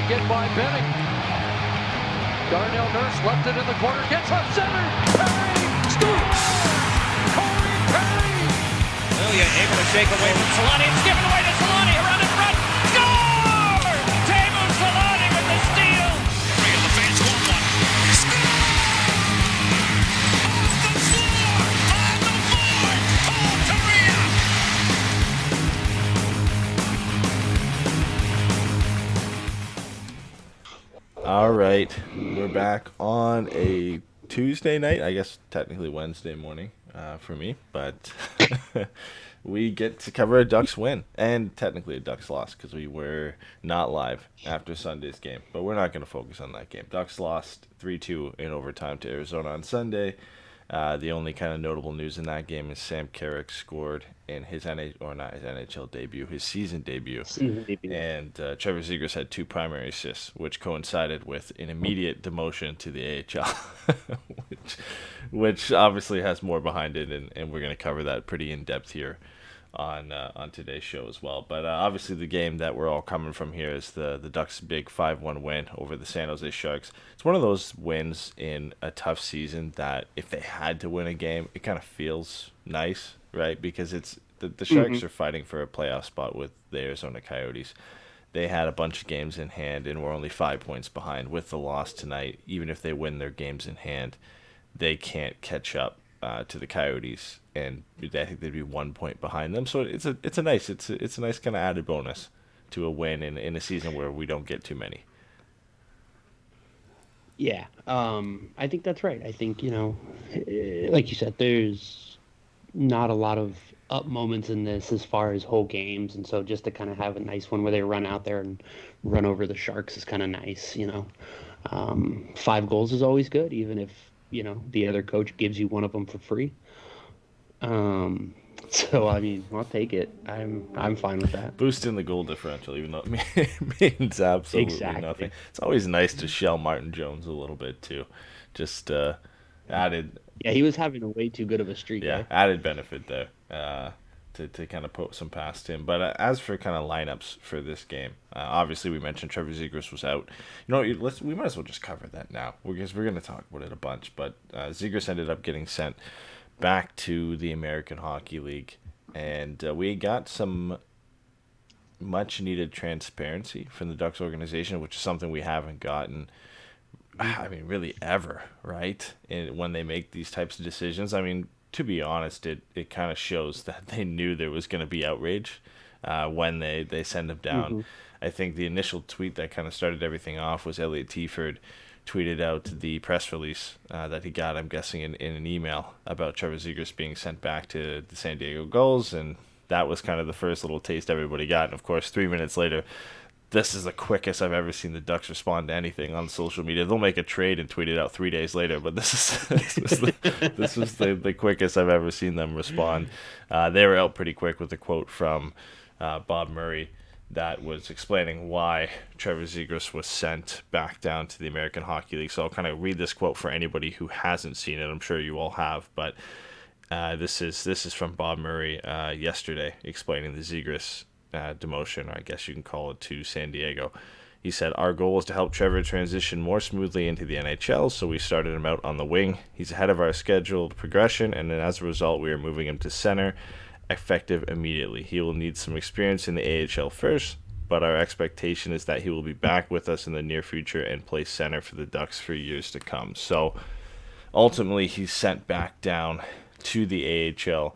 get by Benning. Darnell Nurse left it in the corner, gets up center. Perry scores! Corey Perry! Ilya able to shake away from Solani. It's given away to Solani around in front. Score! Teemu Solani with the steal. And the fans want one. Score! Off the floor! On the board! Paul Kariya! All right, we're back on a Tuesday night. I guess technically Wednesday morning for me, but we get to cover a Ducks win and technically a Ducks loss because we were not live after Sunday's game. But we're not going to focus on that game. Ducks lost 3-2 in overtime to Arizona on Sunday. The only kind of notable news in that game is Sam Carrick scored in his NHL debut, his season debut. And Trevor Zegras had 2 primary assists, which coincided with an immediate demotion to the AHL, which obviously has more behind it, and we're going to cover that pretty in depth here on today's show as well. But obviously the game that we're all coming from here is the Ducks' big 5-1 win over the San Jose Sharks. It's one of those wins in a tough season that if they had to win a game, it kind of feels nice, right? Because it's the Sharks are fighting for a playoff spot with the Arizona Coyotes. They had a bunch of games in hand and were only 5 points behind. With the loss tonight, even if they win their games in hand, they can't catch up to the Coyotes, and I think they'd be 1 point behind them. So it's a nice kind of added bonus to a win in a season where we don't get too many. Yeah, I think that's right. I think, like you said, there's not a lot of up moments in this as far as whole games, and so just to kind of have a nice one where they run out there and run over the Sharks is kind of nice. 5 goals is always good, even if the other coach gives you one of them for free. So I mean, I'll take it. I'm fine with that. Boosting the goal differential, even though it means absolutely nothing. It's always nice to shell Martin Jones a little bit too. Just added. Yeah, he was having a way too good of a streak. Yeah, added benefit there to kind of put some past him. But as for kind of lineups for this game, obviously we mentioned Trevor Zegras was out. We might as well just cover that now because we're going to talk about it a bunch. But Zegras ended up getting sent back to the American Hockey League, and we got some much needed transparency from the Ducks organization, which is something we haven't gotten, I mean, really ever, right? And when they make these types of decisions, I mean, to be honest, it kind of shows that they knew there was going to be outrage when they send him down. I think the initial tweet that kind of started everything off was Elliot Tieford tweeted out the press release that he got, I'm guessing, in an email about Trevor Zegras being sent back to the San Diego Gulls, and that was kind of the first little taste everybody got. And, of course, 3 minutes later, this is the quickest I've ever seen the Ducks respond to anything on social media. They'll make a trade and tweet it out 3 days later, but this was the quickest I've ever seen them respond. They were out pretty quick with a quote from Bob Murray that was explaining why Trevor Zegras was sent back down to the American Hockey League. So I'll kind of read this quote for anybody who hasn't seen it. I'm sure you all have, but this is from Bob Murray yesterday explaining the Zegras demotion, or I guess you can call it, to San Diego. He said, "Our goal is to help Trevor transition more smoothly into the NHL, so we started him out on the wing. He's ahead of our scheduled progression, and then as a result, we are moving him to center, effective immediately. He will need some experience in the AHL first, but our expectation is that he will be back with us in the near future and play center for the Ducks for years to come." So ultimately, he's sent back down to the AHL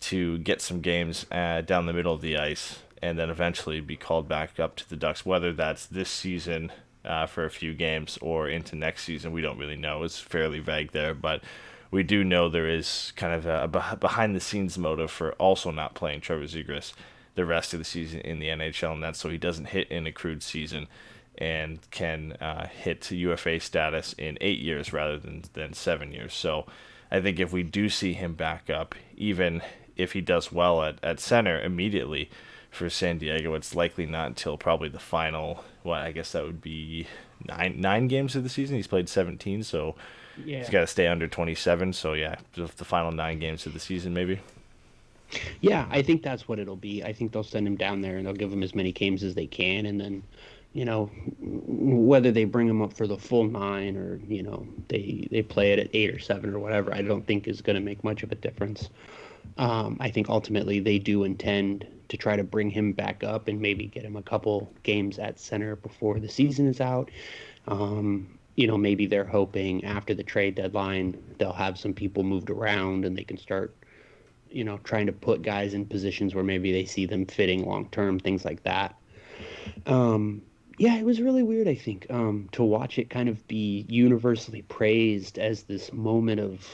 to get some games down the middle of the ice, and then eventually be called back up to the Ducks, whether that's this season for a few games or into next season. We don't really know. It's fairly vague there, but we do know there is kind of a behind-the-scenes motive for also not playing Trevor Zegras the rest of the season in the NHL, and that's so he doesn't hit an accrued season and can hit UFA status in 8 years rather than 7 years. So I think if we do see him back up, even if he does well at center immediately for San Diego, it's likely not until probably the final, I guess that would be nine games of the season. He's played 17, so yeah, he's got to stay under 27. So yeah, just the final 9 games of the season maybe. Yeah, I think that's what it'll be. I think they'll send him down there and they'll give him as many games as they can, and then you know, whether they bring him up for the full 9 or, you know, they play it at 8 or 7 or whatever, I don't think is going to make much of a difference. I think ultimately they do intend to try to bring him back up and maybe get him a couple games at center before the season is out. You know, maybe they're hoping after the trade deadline they'll have some people moved around and they can start, you know, trying to put guys in positions where maybe they see them fitting long term, things like that. Yeah, it was really weird, I think, to watch it kind of be universally praised as this moment of,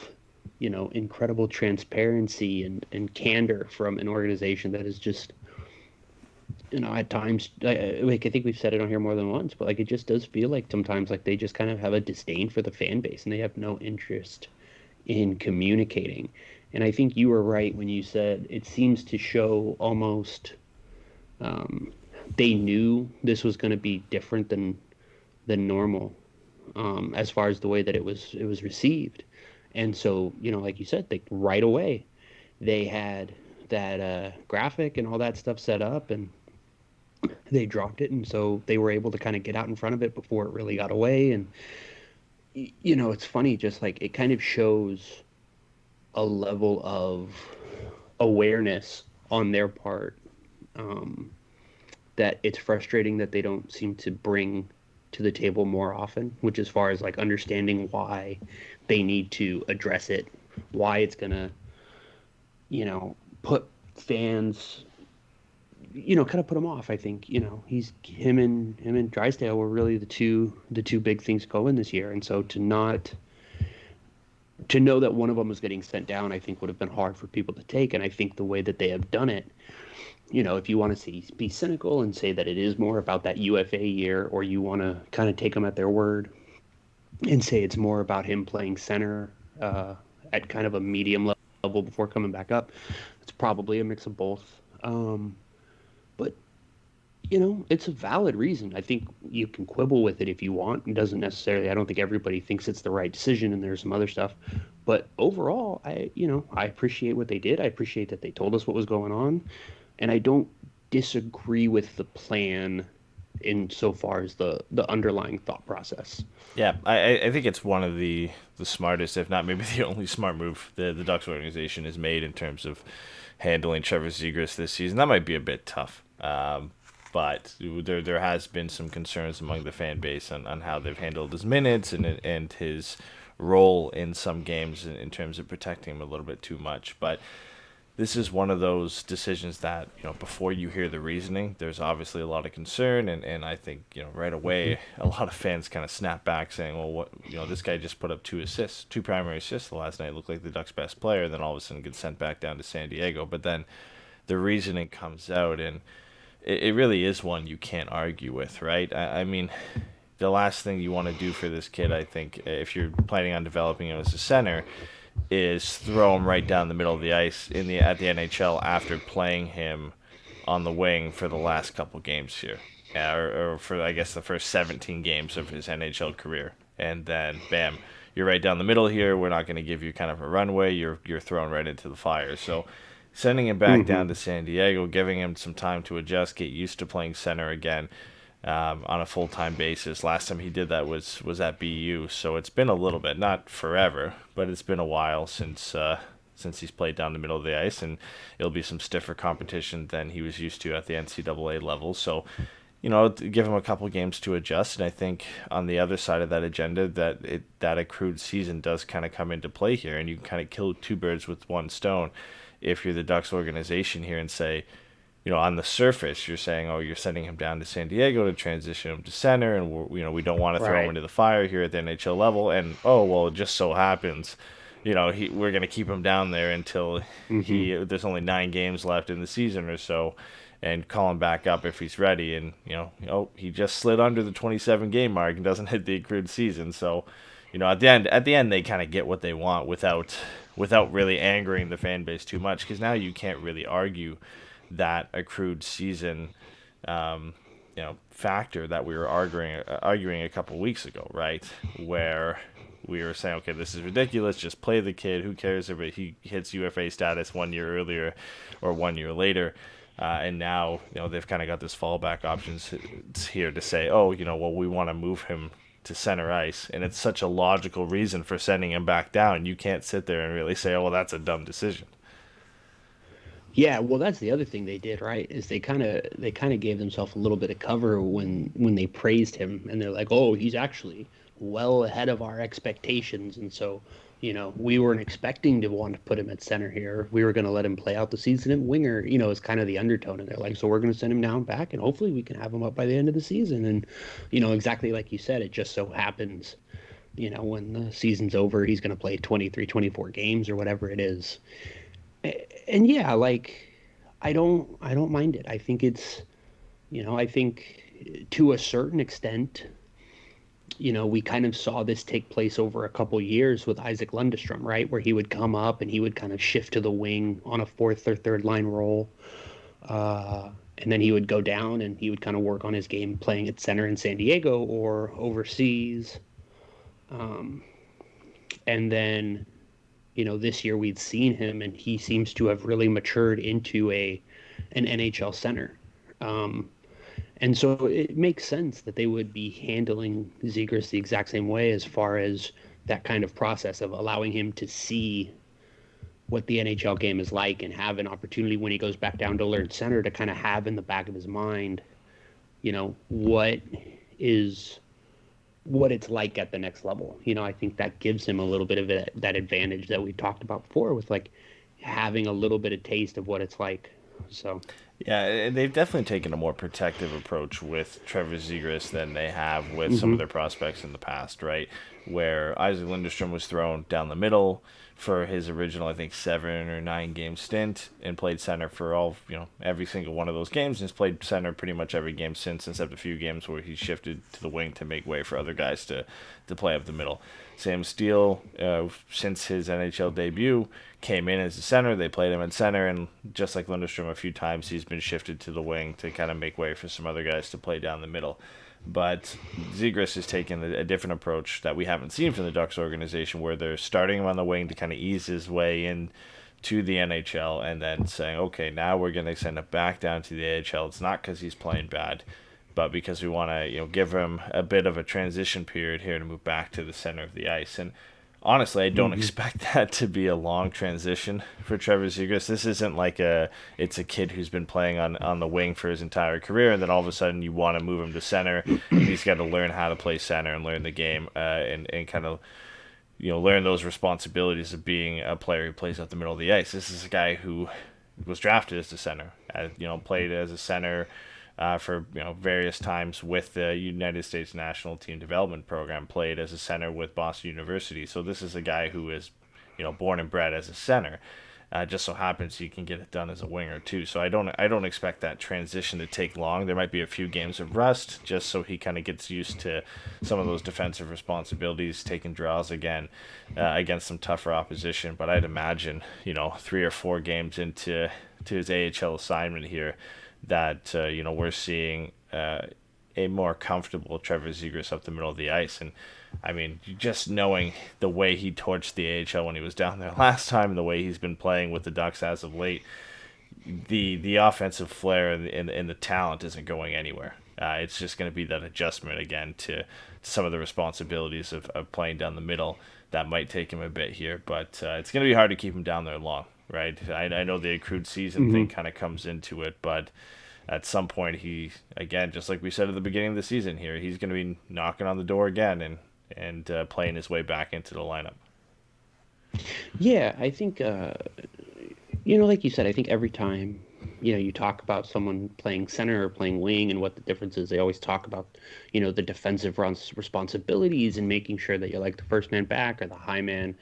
you know, incredible transparency and candor from an organization that is just, you know, at times, like I think we've said it on here more than once, but like it just does feel like sometimes like they just kind of have a disdain for the fan base and they have no interest in communicating. And I think you were right when you said it seems to show almost they knew this was going to be different than normal, as far as the way that it was received. And so, you know, like you said, they right away they had that graphic and all that stuff set up, and they dropped it, and so they were able to kind of get out in front of it before it really got away. And you know, it's funny, just like it kind of shows a level of awareness on their part, that it's frustrating that they don't seem to bring to the table more often, which as far as like understanding why they need to address it, why it's gonna, you know, put fans, you know, kind of put them off. I think, you know, him and Drysdale were really the two big things going this year, and so to know that one of them was getting sent down, I think would have been hard for people to take. And I think the way that they have done it, you know, if you want to be cynical and say that it is more about that UFA year, or you want to kind of take them at their word and say it's more about him playing center at kind of a medium level before coming back up, it's probably a mix of both. But, you know, it's a valid reason. I think you can quibble with it if you want. It doesn't necessarily, I don't think everybody thinks it's the right decision, and there's some other stuff. But overall, I appreciate what they did. I appreciate that they told us what was going on. And I don't disagree with the plan insofar as the underlying thought process. Yeah, I think it's one of the smartest, if not maybe the only smart move the Ducks organization has made in terms of handling Trevor Zegras this season. That might be a bit tough, but there has been some concerns among the fan base on how they've handled his minutes and his role in some games in terms of protecting him a little bit too much. But this is one of those decisions that, you know, before you hear the reasoning, there's obviously a lot of concern, and I think, you know, right away a lot of fans kind of snap back saying, well, what, you know, this guy just put up 2 primary assists the last night, looked like the Ducks' best player, then all of a sudden gets sent back down to San Diego. But then the reasoning comes out, and it really is one you can't argue with, right? I mean, the last thing you want to do for this kid, I think, if you're planning on developing him as a center, is throw him right down the middle of the ice at the NHL after playing him on the wing for the last couple games here, or for, I guess, the first 17 games of his NHL career, and then bam, you're right down the middle here. We're not going to give you kind of a runway. You're thrown right into the fire. So sending him back down to San Diego, giving him some time to adjust, get used to playing center again, on a full-time basis. Last time he did that was at BU, so it's been a little bit, not forever, but it's been a while since he's played down the middle of the ice, and it'll be some stiffer competition than he was used to at the NCAA level. So, you know, give him a couple games to adjust, and I think on the other side of that agenda, that accrued season does kind of come into play here, and you can kind of kill 2 birds with 1 stone if you're the Ducks organization here and say, you know, on the surface, you're saying, oh, you're sending him down to San Diego to transition him to center, and we don't want to throw him into the fire here at the NHL level. And oh, well, it just so happens, you know, we're going to keep him down there until there's only 9 games left in the season or so, and call him back up if he's ready. And you know, he just slid under the 27 game mark and doesn't hit the accrued season. So, you know, at the end, they kind of get what they want without really angering the fan base too much, because now you can't really argue that accrued season, you know, factor that we were arguing a couple weeks ago, right? Where we were saying, okay, this is ridiculous. Just play the kid. Who cares if he hits UFA status 1 year earlier or 1 year later? And now, they've kind of got this fallback options here to say, oh, well, we want to move him to center ice. And it's such a logical reason for sending him back down. You can't sit there and really say, oh, well, that's a dumb decision. Yeah, well, that's the other thing they did, right? Is they kind of gave themselves a little bit of cover when they praised him, and they're like, "Oh, he's actually well ahead of our expectations," and so, we weren't expecting to want to put him at center here. We were going to let him play out the season at winger. Is kind of the undertone, and they're like, "So we're going to send him down back, and hopefully we can have him up by the end of the season." And exactly like you said, it just so happens, when the season's over, he's going to play 23, 24 games or whatever it is. And yeah, like I don't mind it. I think it's, I think to a certain extent, we kind of saw this take place over a couple years with Isaac Lundestrom, right? Where he would come up and he would kind of shift to the wing on a fourth or third line role. And then he would go down and he would kind of work on his game playing at center in San Diego or overseas. And then, this year we'd seen him and he seems to have really matured into an NHL center. And so it makes sense that they would be handling Zegras the exact same way as far as that kind of process of allowing him to see what the NHL game is like and have an opportunity when he goes back down to learn center to kind of have in the back of his mind, what it's like at the next level. I think that gives him a little bit of that advantage that we talked about before with like having a little bit of taste of what it's like. So yeah, they've definitely taken a more protective approach with Trevor Zegras than they have with some of their prospects in the past, right? Where Isaac Lundestrom was thrown down the middle for his original, I think, 7 or 9 game stint and played center for every single one of those games, and has played center pretty much every game since, except a few games where he shifted to the wing to make way for other guys to play up the middle. Sam Steele, since his NHL debut, came in as a center. They played him at center, and just like Lundestrom a few times, he's been shifted to the wing to kind of make way for some other guys to play down the middle. But Zegras has taken a different approach that we haven't seen from the Ducks organization, where they're starting him on the wing to kind of ease his way in to the NHL, and then saying, okay, now we're going to send him back down to the AHL. It's not because he's playing bad, but because we want to give him a bit of a transition period here to move back to the center of the ice. And honestly, I don't expect that to be a long transition for Trevor Zegras. This isn't like it's a kid who's been playing on the wing for his entire career, and then all of a sudden you want to move him to center, and he's got to learn how to play center and learn the game and kind of learn those responsibilities of being a player who plays out the middle of the ice. This is a guy who was drafted as a center, played as a center for various times with the United States National Team Development Program, played as a center with Boston University. So this is a guy who is born and bred as a center. Just so happens he can get it done as a winger too. So I don't expect that transition to take long. There might be a few games of rust just so he kind of gets used to some of those defensive responsibilities, taking draws again against some tougher opposition. But I'd imagine 3 or 4 games into his AHL assignment here that we're seeing a more comfortable Trevor Zegras up the middle of the ice. And I mean, just knowing the way he torched the AHL when he was down there last time, and the way he's been playing with the Ducks as of late, the offensive flair and the talent isn't going anywhere. It's just going to be that adjustment again to some of the responsibilities of playing down the middle. That might take him a bit here, but it's going to be hard to keep him down there long. Right, I know the accrued season thing kind of comes into it, but at some point he, again, just like we said at the beginning of the season here, he's going to be knocking on the door again and playing his way back into the lineup. Yeah, I think, like you said, I think every time, you talk about someone playing center or playing wing and what the difference is, they always talk about, the defensive responsibilities and making sure that you're like the first man back or the high man,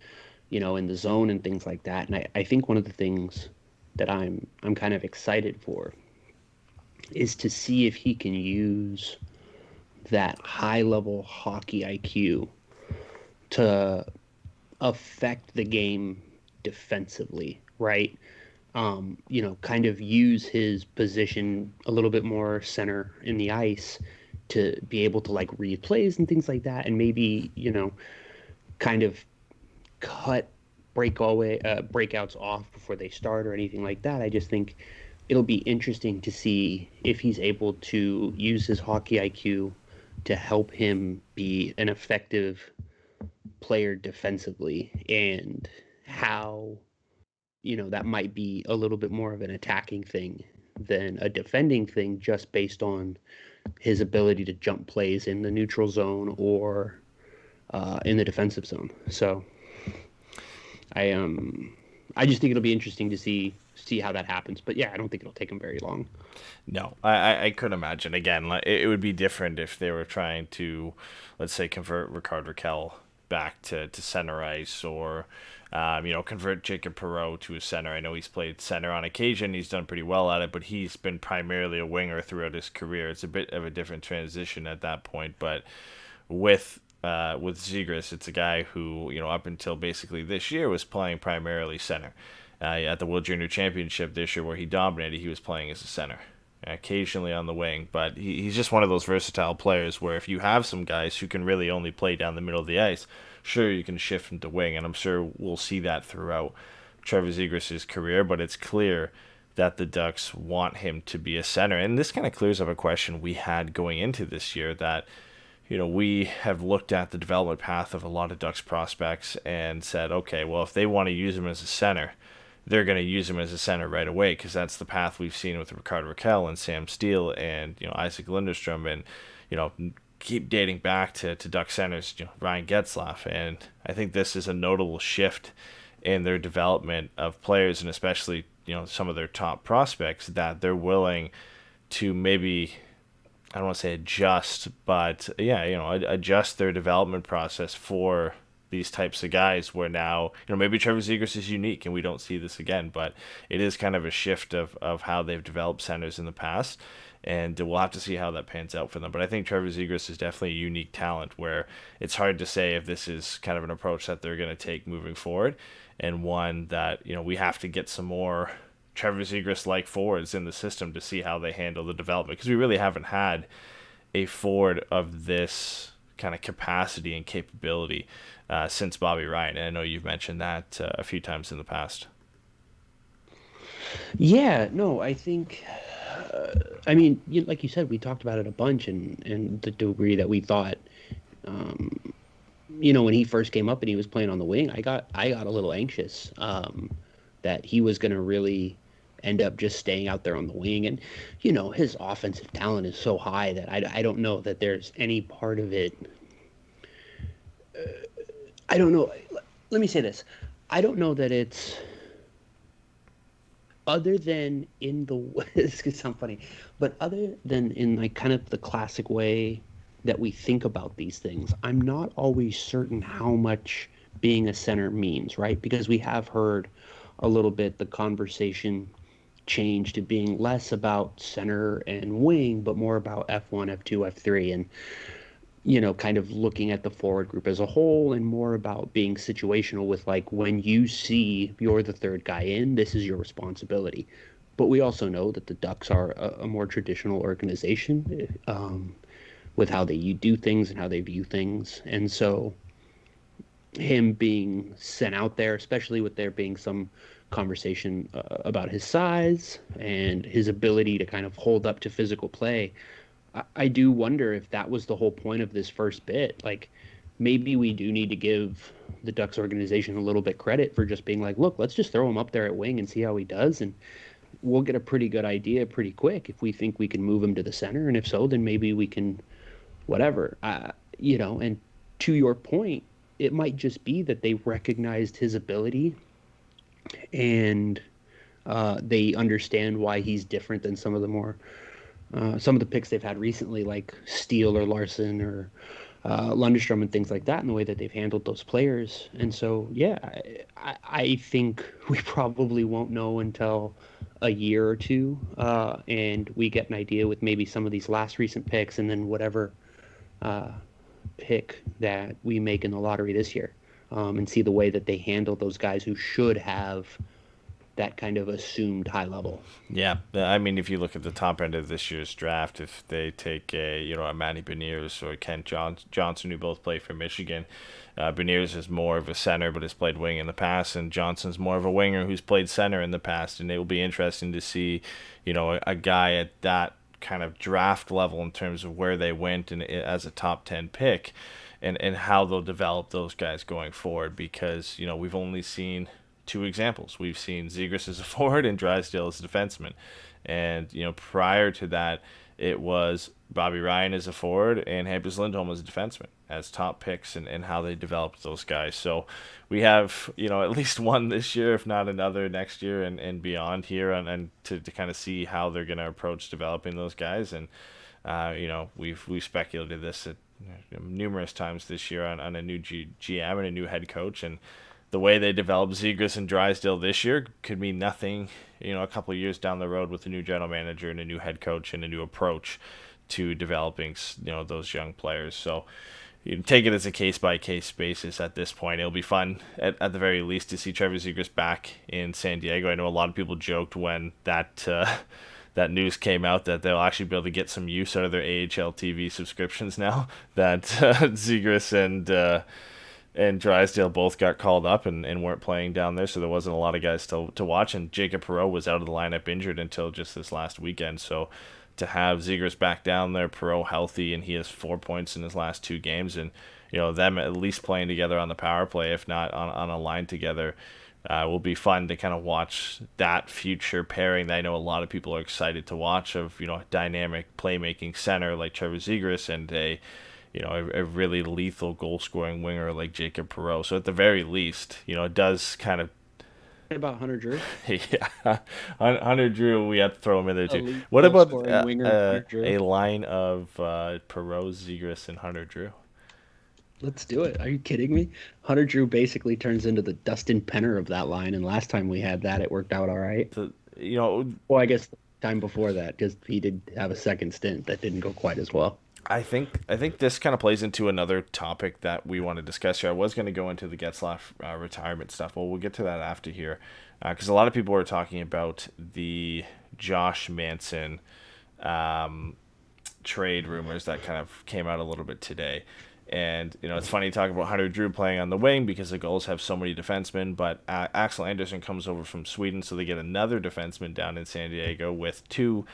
in the zone and things like that. And I think one of the things that I'm kind of excited for is to see if he can use that high-level hockey IQ to affect the game defensively, right? Kind of use his position a little bit more center in the ice to be able to like read plays and things like that, and maybe, kind of cut breakouts off before they start or anything like that. I just think it'll be interesting to see if he's able to use his hockey IQ to help him be an effective player defensively, and how, that might be a little bit more of an attacking thing than a defending thing, just based on his ability to jump plays in the neutral zone or in the defensive zone. So I just think it'll be interesting to see how that happens. But yeah, I don't think it'll take him very long. No, I could imagine. Again, like, it would be different if they were trying to, let's say, convert Ricard Raquel back to center ice, or convert Jacob Perreault to a center. I know he's played center on occasion. He's done pretty well at it, but he's been primarily a winger throughout his career. It's a bit of a different transition at that point. But with Zegras, it's a guy who, up until basically this year, was playing primarily center. At the World Junior Championship this year, where he dominated, he was playing as a center, occasionally on the wing. But he's just one of those versatile players where if you have some guys who can really only play down the middle of the ice, sure, you can shift him to wing. And I'm sure we'll see that throughout Trevor Zegras' career. But it's clear that the Ducks want him to be a center. And this kind of clears up a question we had going into this year, that we have looked at the development path of a lot of Ducks prospects and said, okay, well, if they want to use him as a center, they're going to use him as a center right away, because that's the path we've seen with Ricardo Raquel and Sam Steele and Isaac Lindstrom, and keep dating back to Duck centers, Ryan Getzlaf. And I think this is a notable shift in their development of players, and especially some of their top prospects, that they're willing to maybe, I don't want to say adjust, but adjust their development process for these types of guys, where now, maybe Trevor Zegras is unique and we don't see this again, but it is kind of a shift of how they've developed centers in the past, and we'll have to see how that pans out for them. But I think Trevor Zegras is definitely a unique talent, where it's hard to say if this is kind of an approach that they're going to take moving forward, and one that, we have to get some more Trevor Zegras-like forwards in the system to see how they handle the development, because we really haven't had a forward of this kind of capacity and capability since Bobby Ryan. And I know you've mentioned that a few times in the past. Yeah, no, I think, like you said, we talked about it a bunch, and the degree that we thought, when he first came up and he was playing on the wing, I got a little anxious that he was going to really end up just staying out there on the wing. And, his offensive talent is so high that I don't know that there's any part of it. I don't know. Let me say this. I don't know that it's, other than in the, this could sound funny, but other than in like kind of the classic way that we think about these things, I'm not always certain how much being a center means, right? Because we have heard a little bit the conversation change to being less about center and wing, but more about F1, F2, F3, and kind of looking at the forward group as a whole, and more about being situational with, like, when you see you're the third guy in, this is your responsibility. But we also know that the Ducks are a more traditional organization with how they do things and how they view things. And so him being sent out there, especially with there being some conversation about his size and his ability to kind of hold up to physical play, I do wonder if that was the whole point of this first bit. Like, maybe we do need to give the Ducks organization a little bit credit for just being like, look, let's just throw him up there at wing and see how he does, and we'll get a pretty good idea pretty quick if we think we can move him to the center, and if so, then maybe we can whatever. And to your point, it might just be that they recognized his ability, and they understand why he's different than some of the picks they've had recently, like Steele or Larson or Lundstrom and things like that, in the way that they've handled those players. And so, yeah, I think we probably won't know until a year or two, and we get an idea with maybe some of these last recent picks, and then whatever pick that we make in the lottery this year, and see the way that they handle those guys who should have that kind of assumed high level. Yeah, I mean, if you look at the top end of this year's draft, if they take a Manny Beniers or Kent Johnson, who both play for Michigan, Beniers is more of a center but has played wing in the past, and Johnson's more of a winger who's played center in the past, and it will be interesting to see, a guy at that kind of draft level in terms of where they went and as a top 10 pick, and how they'll develop those guys going forward, because we've only seen two examples. We've seen Zegras as a forward and Drysdale as a defenseman. And, prior to that, it was Bobby Ryan as a forward and Hampus Lindholm as a defenseman as top picks, and how they developed those guys. So we have, at least one this year, if not another next year and beyond here, and to kind of see how they're going to approach developing those guys. And, we've speculated this at numerous times this year on a new GM and a new head coach, and the way they developed Zegras and Drysdale this year could mean nothing, a couple of years down the road with a new general manager and a new head coach and a new approach to developing, those young players. So you take it as a case-by-case basis at this point. It'll be fun, at the very least, to see Trevor Zegras back in San Diego. I know a lot of people joked when that news came out that they'll actually be able to get some use out of their AHL TV subscriptions now, that Zegras and Drysdale both got called up and weren't playing down there, so there wasn't a lot of guys to watch. And Jacob Perreault was out of the lineup injured until just this last weekend. So to have Zegras back down there, Perreault healthy, and he has 4 points in his last two games, and them at least playing together on the power play, if not on a line together, will be fun to kind of watch that future pairing that I know a lot of people are excited to watch, of a dynamic playmaking center like Trevor Zegras and a really lethal goal-scoring winger like Jacob Perreault. So at the very least, it does kind of... About Hunter Drew? Yeah, Hunter Drew, we have to throw him in there too. Elite What about goal-scoring winger, a line of Perreault, Zegras, and Hunter Drew? Let's do it. Are you kidding me? Hunter Drew basically turns into the Dustin Penner of that line, and last time we had that, it worked out all right. Well, I guess the time before that, because he did have a second stint that didn't go quite as well. I think this kind of plays into another topic that we want to discuss here. I was going to go into the Getzlaf retirement stuff. Well, we'll get to that after here, because a lot of people are talking about the Josh Manson trade rumors that kind of came out a little bit today. And, it's funny talking about Hunter Drew playing on the wing because the Gulls have so many defensemen, but Axel Andersson comes over from Sweden, so they get another defenseman down in San Diego with two...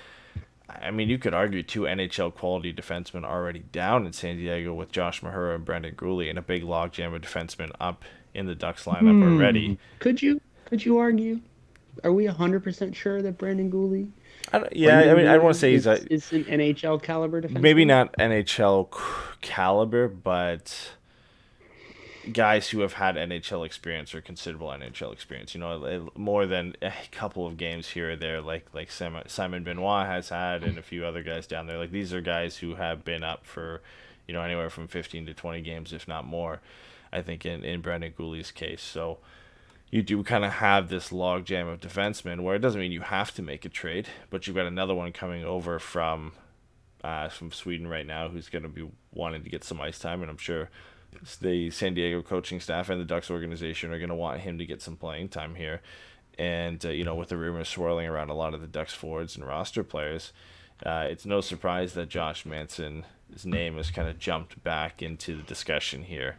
I mean, you could argue two NHL quality defensemen already down in San Diego with Josh Mahura and Brendan Gooley, and a big logjam of defensemen up in the Ducks lineup already. Could you argue? Are we 100% sure that Brendan Gooley? I don't want to say he's an NHL caliber defenseman. Maybe not NHL caliber, but guys who have had NHL experience or considerable NHL experience, more than a couple of games here or there, like Simon Benoit has had, and a few other guys down there. Like, these are guys who have been up for, anywhere from 15 to 20 games, if not more, I think, in Brendan Gooley's case. So you do kind of have this logjam of defensemen where it doesn't mean you have to make a trade, but you've got another one coming over from Sweden right now who's going to be wanting to get some ice time, and I'm sure the San Diego coaching staff and the Ducks organization are going to want him to get some playing time here. And, with the rumors swirling around a lot of the Ducks forwards and roster players, it's no surprise that Josh Manson's name has kind of jumped back into the discussion here.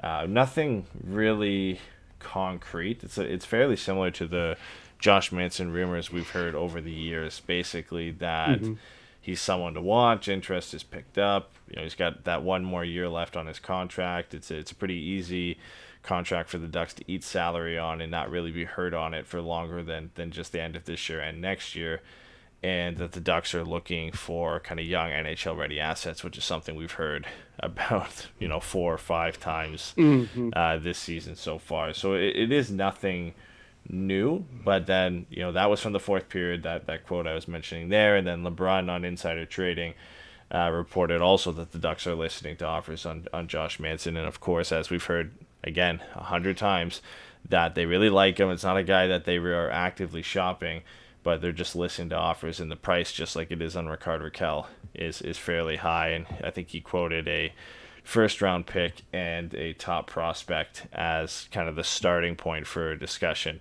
Nothing really concrete. It's fairly similar to the Josh Manson rumors we've heard over the years, basically that he's someone to watch, interest is picked up, he's got that one more year left on his contract. It's a pretty easy contract for the Ducks to eat salary on and not really be hurt on it for longer than just the end of this year and next year, and that the Ducks are looking for kind of young NHL ready assets, which is something we've heard about 4 or 5 times this season so far. So it is nothing new, but then that was from the fourth period, that quote I was mentioning there, and then LeBron on Insider Trading reported also that the Ducks are listening to offers on Josh Manson, and of course, as we've heard again 100 times, that they really like him. It's not a guy that they are actively shopping, but they're just listening to offers, and the price, just like it is on Rickard Rakell, is fairly high, and I think he quoted a first-round pick and a top prospect as kind of the starting point for a discussion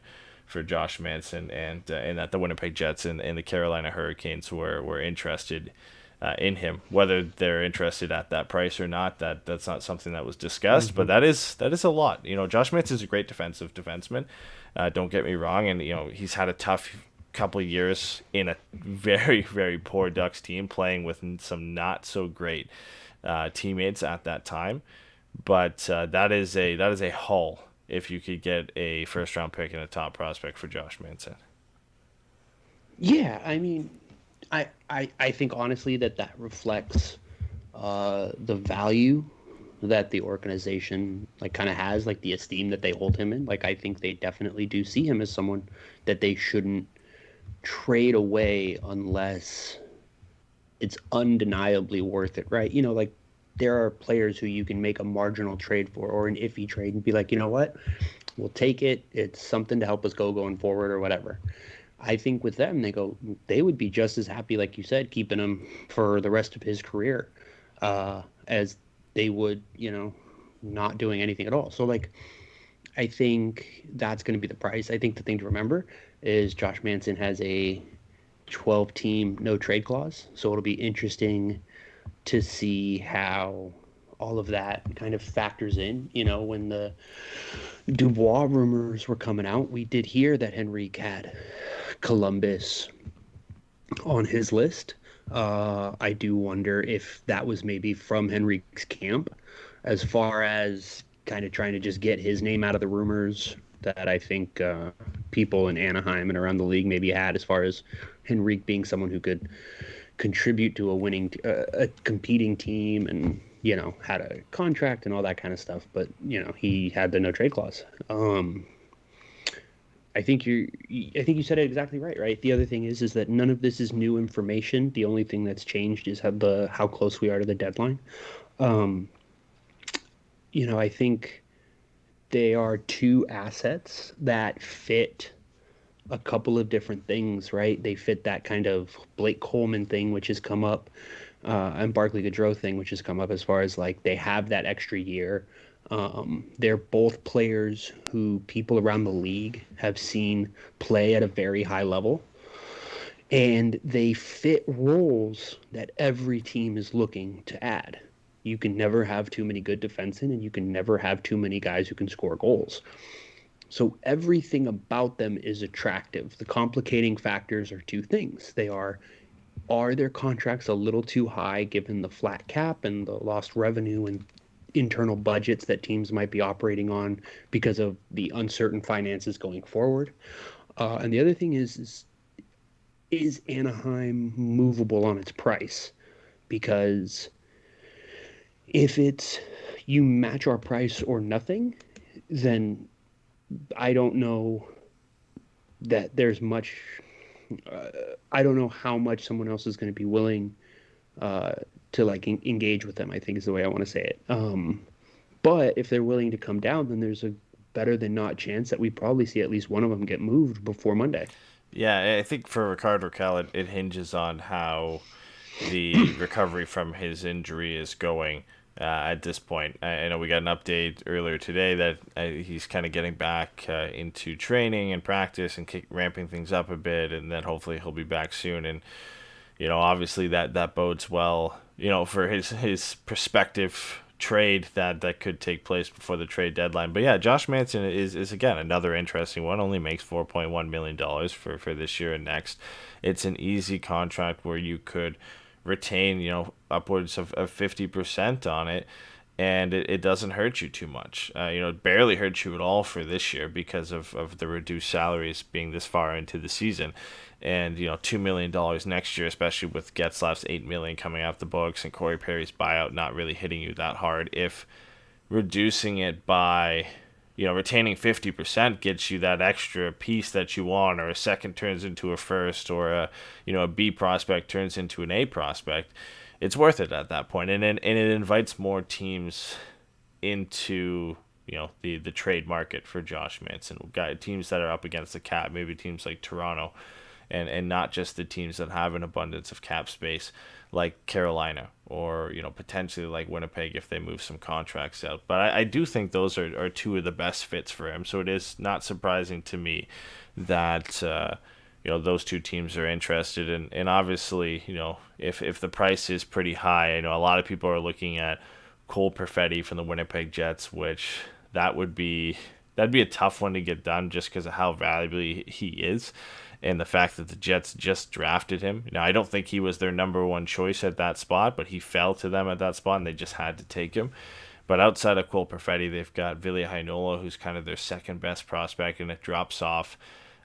Josh Manson, and that the Winnipeg Jets and the Carolina Hurricanes were interested in him. Whether they're interested at that price or not, that's not something that was discussed. But that is a lot. Josh Manson's a great defenseman. Don't get me wrong, and he's had a tough couple of years in a very, very poor Ducks team, playing with some not so great teammates at that time. But that is a haul if you could get a first round pick and a top prospect for Josh Manson. Yeah, I mean, I think honestly that reflects the value that the organization kind of has, the esteem that they hold him in. I think they definitely do see him as someone that they shouldn't trade away unless it's undeniably worth it, right? There are players who you can make a marginal trade for or an iffy trade and be like, you know what, we'll take it. It's something to help us going forward or whatever. I think with them, they would be just as happy, like you said, keeping him for the rest of his career as they would, not doing anything at all. So I think that's going to be the price. I think the thing to remember is Josh Manson has a 12-team no trade clause. So it'll be interesting to see how all of that kind of factors in. When the Dubois rumors were coming out, we did hear that Henrique had Columbus on his list. I do wonder if that was maybe from Henrique's camp, as far as kind of trying to just get his name out of the rumors that I think people in Anaheim and around the league maybe had, as far as Henrique being someone who could contribute to a competing team and, had a contract and all that kind of stuff. But, he had the no trade clause. I think you said it exactly right? The other thing is that none of this is new information. The only thing that's changed is how close we are to the deadline. I think they are two assets that fit a couple of different things, right? They fit that kind of Blake Coleman thing, which has come up, and Barclay Goodrow thing, which has come up, as far as they have that extra year. They're both players who people around the league have seen play at a very high level, and they fit roles that every team is looking to add. You can never have too many good defensemen, and you can never have too many guys who can score goals. So everything about them is attractive. The complicating factors are two things. They are their contracts a little too high given the flat cap and the lost revenue and internal budgets that teams might be operating on because of the uncertain finances going forward? And the other thing is Anaheim movable on its price? Because if it's you match our price or nothing, then I don't know that there's much. I don't know how much someone else is going to be willing to engage with them, I think is the way I want to say it. But if they're willing to come down, then there's a better than not chance that we probably see at least one of them get moved before Monday. Yeah, I think for Rickard Rakell, it hinges on how the recovery from his injury is going at this point. I know we got an update earlier today that he's kind of getting back into training and practice and ramping things up a bit, and then hopefully he'll be back soon. And obviously that bodes well, for his prospective trade that could take place before the trade deadline. But yeah, Josh Manson is again another interesting one. Only makes $4.1 million for this year and next. It's an easy contract where you could retain upwards of 50% on it, and it doesn't hurt you too much. It barely hurts you at all for this year because of the reduced salaries being this far into the season. And $2 million next year, especially with Getzlaf's $8 million coming off the books and Corey Perry's buyout not really hitting you that hard. If reducing it by retaining 50% gets you that extra piece that you want, or a second turns into a first, or a B prospect turns into an A prospect, it's worth it at that point. And it invites more teams into the trade market for Josh Manson. Teams that are up against the cap, maybe teams like Toronto, and not just the teams that have an abundance of cap space like Carolina or, potentially like Winnipeg if they move some contracts out. But I do think those are two of the best fits for him. So it is not surprising to me that, those two teams are interested. And obviously, if the price is pretty high, I know a lot of people are looking at Cole Perfetti from the Winnipeg Jets, which that'd be a tough one to get done just because of how valuable he is. And the fact that the Jets just drafted him. Now, I don't think he was their number one choice at that spot, but he fell to them at that spot, and they just had to take him. But outside of Cole Perfetti, they've got Ville Heinola, who's kind of their second best prospect, and it drops off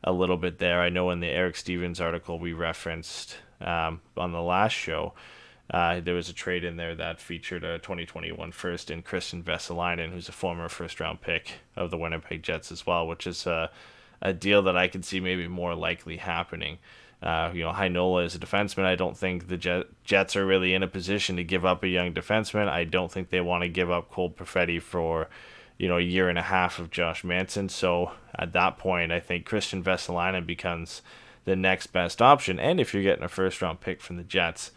a little bit there. I know in the Eric Stevens article we referenced on the last show, there was a trade in there that featured a 2021 first in Christian Vesalainen, who's a former first-round pick of the Winnipeg Jets as well, which is a deal that I could see maybe more likely happening. Heinola is a defenseman. I don't think the Jets are really in a position to give up a young defenseman. I don't think they want to give up Cole Perfetti for, a year and a half of Josh Manson. So at that point, I think Christian Vesalainen becomes the next best option. And if you're getting a first-round pick from the Jets,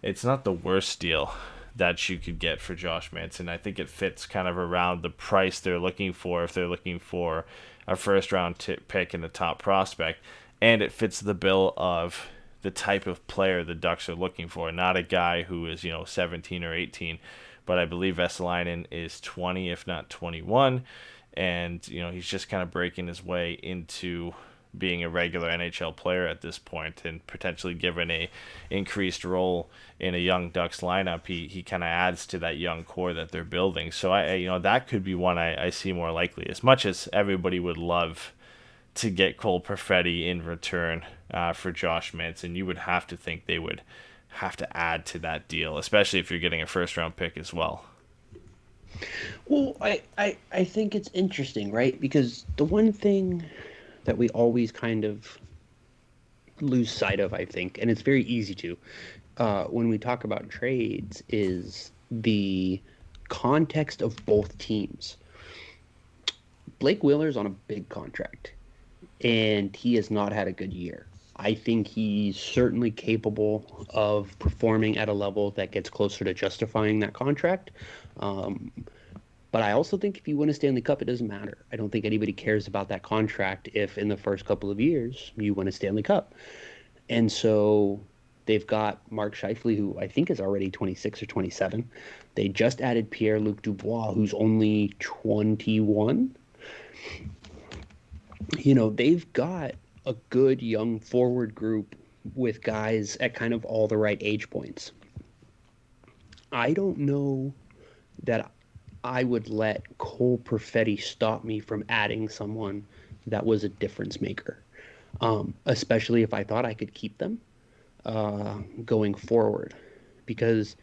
it's not the worst deal that you could get for Josh Manson. I think it fits kind of around the price they're looking for if they're looking for a first-round pick and a top prospect, and it fits the bill of the type of player the Ducks are looking for, not a guy who is, 17 or 18, but I believe Vesalainen is 20, if not 21, and, he's just kind of breaking his way into being a regular NHL player at this point, and potentially given a increased role in a young Ducks lineup, he kind of adds to that young core that they're building. So that could be one I see more likely. As much as everybody would love to get Cole Perfetti in return for Josh Manson, you would have to think they would have to add to that deal, especially if you're getting a first round pick as well. Well, I think it's interesting, right? Because the one thing that we always kind of lose sight of, I think, and it's very easy to, when we talk about trades, is the context of both teams. Blake Wheeler's on a big contract, and he has not had a good year. I think he's certainly capable of performing at a level that gets closer to justifying that contract. But I also think if you win a Stanley Cup, it doesn't matter. I don't think anybody cares about that contract if in the first couple of years you win a Stanley Cup. And so they've got Mark Scheifele, who I think is already 26 or 27. They just added Pierre-Luc Dubois, who's only 21. They've got a good young forward group with guys at kind of all the right age points. I don't know that I would let Cole Perfetti stop me from adding someone that was a difference maker, especially if I thought I could keep them going forward. Because,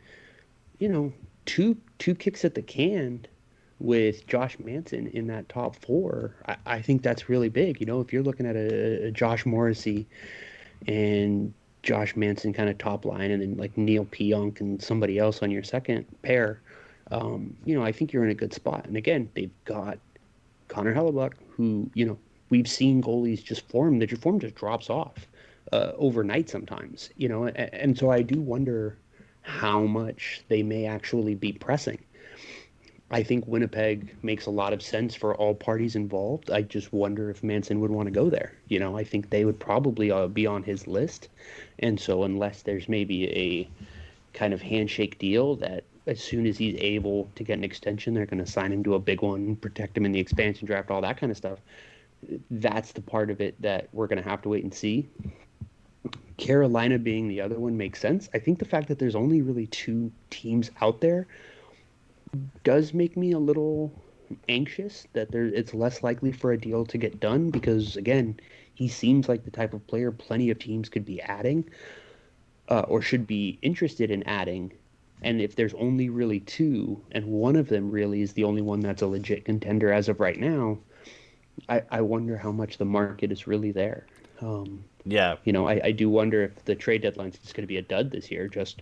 two kicks at the can with Josh Manson in that top four, I think that's really big. If you're looking at a Josh Morrissey and Josh Manson kind of top line, and then like Neil Pionk and somebody else on your second pair, I think you're in a good spot. And again, they've got Connor Hellebuck, who, we've seen goalies just form. Their form just drops off overnight sometimes, and so I do wonder how much they may actually be pressing. I think Winnipeg makes a lot of sense for all parties involved. I just wonder if Manson would want to go there. I think they would probably be on his list. And so unless there's maybe a kind of handshake deal that as soon as he's able to get an extension, they're going to sign him to a big one, protect him in the expansion draft, all that kind of stuff. That's the part of it that we're going to have to wait and see. Carolina being the other one makes sense. I think the fact that there's only really two teams out there does make me a little anxious that it's less likely for a deal to get done, because again, he seems like the type of player plenty of teams could be adding or should be interested in adding. And if there's only really two, and one of them really is the only one that's a legit contender as of right now, I wonder how much the market is really there. Yeah. I do wonder if the trade deadline is going to be a dud this year, just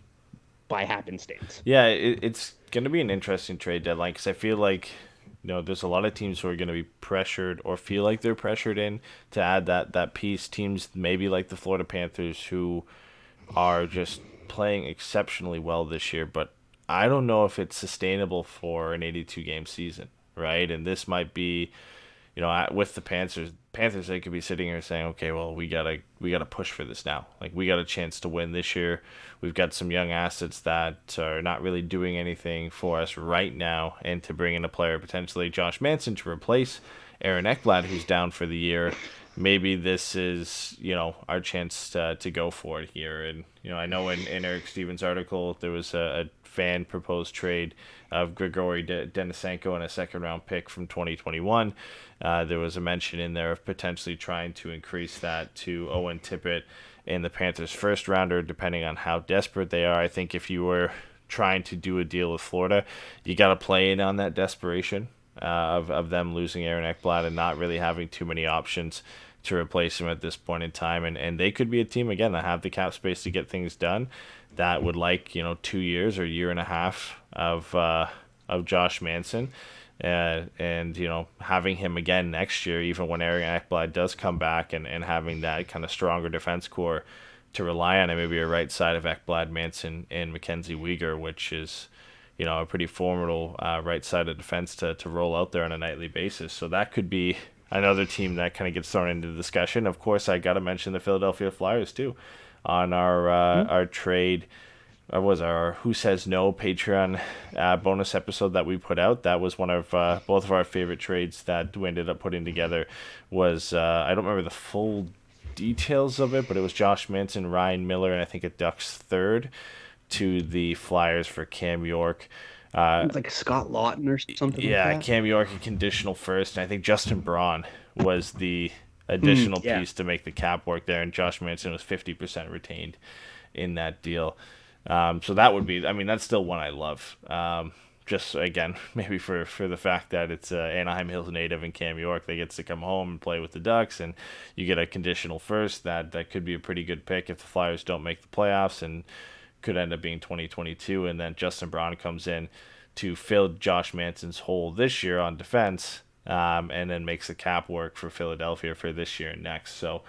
by happenstance. Yeah, it's going to be an interesting trade deadline, because I feel like there's a lot of teams who are going to be pressured or feel like they're pressured in to add that piece. Teams maybe like the Florida Panthers, who are just playing exceptionally well this year, but I don't know if it's sustainable for an 82-game season, right? And this might be, with the Panthers, they could be sitting here saying, okay, well, we gotta push for this now. Like, we got a chance to win this year. We've got some young assets that are not really doing anything for us right now, and to bring in a player, potentially Josh Manson, to replace Aaron Ekblad, who's down for the year. Maybe this is, our chance to go for it here. And, I know in Eric Stevens' article, there was a fan proposed trade of Grigory Denisenko and a second-round pick from 2021. There was a mention in there of potentially trying to increase that to Owen Tippett and the Panthers' first-rounder, depending on how desperate they are. I think if you were trying to do a deal with Florida, you got to play in on that desperation of them losing Aaron Ekblad and not really having too many options to replace him at this point in time. And they could be a team, again, that have the cap space to get things done, that would like, 2 years or year and a half of Josh Manson. And having him again next year, even when Aaron Ekblad does come back, and having that kind of stronger defense core to rely on, and maybe a right side of Ekblad, Manson, and Mackenzie Weegar, which is a pretty formidable right side of defense to roll out there on a nightly basis. So that could be another team that kind of gets thrown into the discussion. Of course, I got to mention the Philadelphia Flyers too, on our trade. Was our Who Says No Patreon bonus episode that we put out. That was one of both of our favorite trades that we ended up putting together. Was I don't remember the full details of it, but it was Josh Manson, Ryan Miller, and I think a Ducks third to the Flyers for Cam York. Like Scott Lawton or something like that. Cam York a conditional first, and I think Justin Braun was the additional piece to make the cap work there, and Josh Manson was 50% retained in that deal. So that would be, that's still one I love. Just, again, maybe for the fact that it's Anaheim Hills native and Cam York that gets to come home and play with the Ducks, and you get a conditional first. That could be a pretty good pick if the Flyers don't make the playoffs, and could end up being 2022. And then Justin Braun comes in to fill Josh Manson's hole this year on defense, and then makes the cap work for Philadelphia for this year and next. So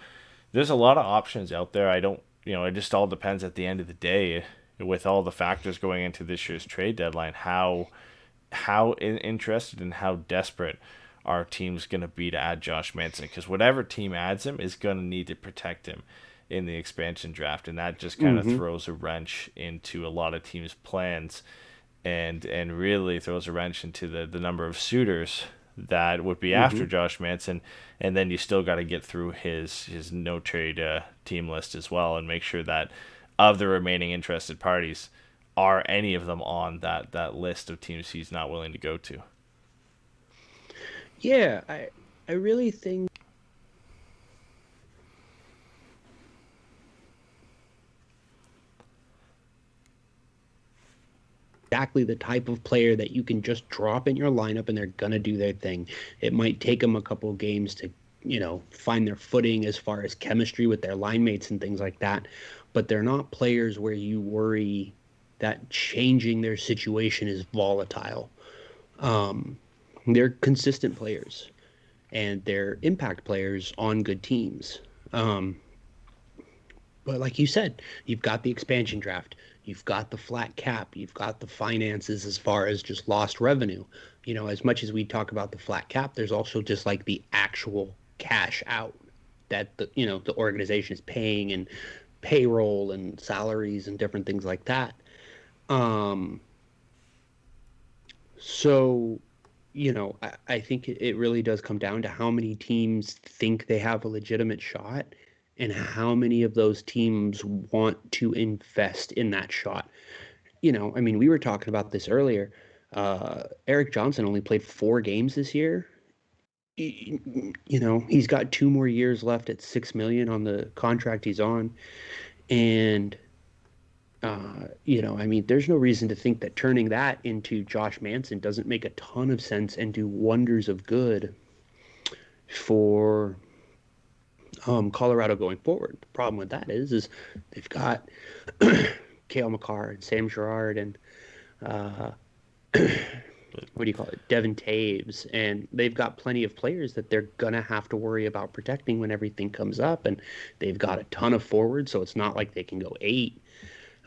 there's a lot of options out there. It just all depends at the end of the day, with all the factors going into this year's trade deadline, how interested and how desperate our team's going to be to add Josh Manson, because whatever team adds him is going to need to protect him in the expansion draft, and that just kind of throws a wrench into a lot of teams' plans, and really throws a wrench into the number of suitors that would be after Josh Manson. And then you still got to get through his no trade team list as well, and make sure that of the remaining interested parties, are any of them on that list of teams he's not willing to go to. Yeah, I really think exactly the type of player that you can just drop in your lineup and they're gonna do their thing. It might take them a couple of games to find their footing as far as chemistry with their line mates and things like that, but they're not players where you worry that changing their situation is volatile. They're consistent players, and they're impact players on good teams. But like you said, you've got the expansion draft, you've got the flat cap, you've got the finances as far as just lost revenue. As much as we talk about the flat cap, there's also just like the actual cash out that the organization is paying, and payroll and salaries and different things like that. So, I think it really does come down to how many teams think they have a legitimate shot, and how many of those teams want to invest in that shot. We were talking about this earlier. Eric Johnson only played 4 games this year. He's got 2 more years left at $6 million on the contract he's on. And, there's no reason to think that turning that into Josh Manson doesn't make a ton of sense and do wonders of good for Colorado going forward. The problem with that is they've got Cale Makar and Sam Girard and Devin Taves, and they've got plenty of players that they're gonna have to worry about protecting when everything comes up, and they've got a ton of forwards, so it's not like they can go 8.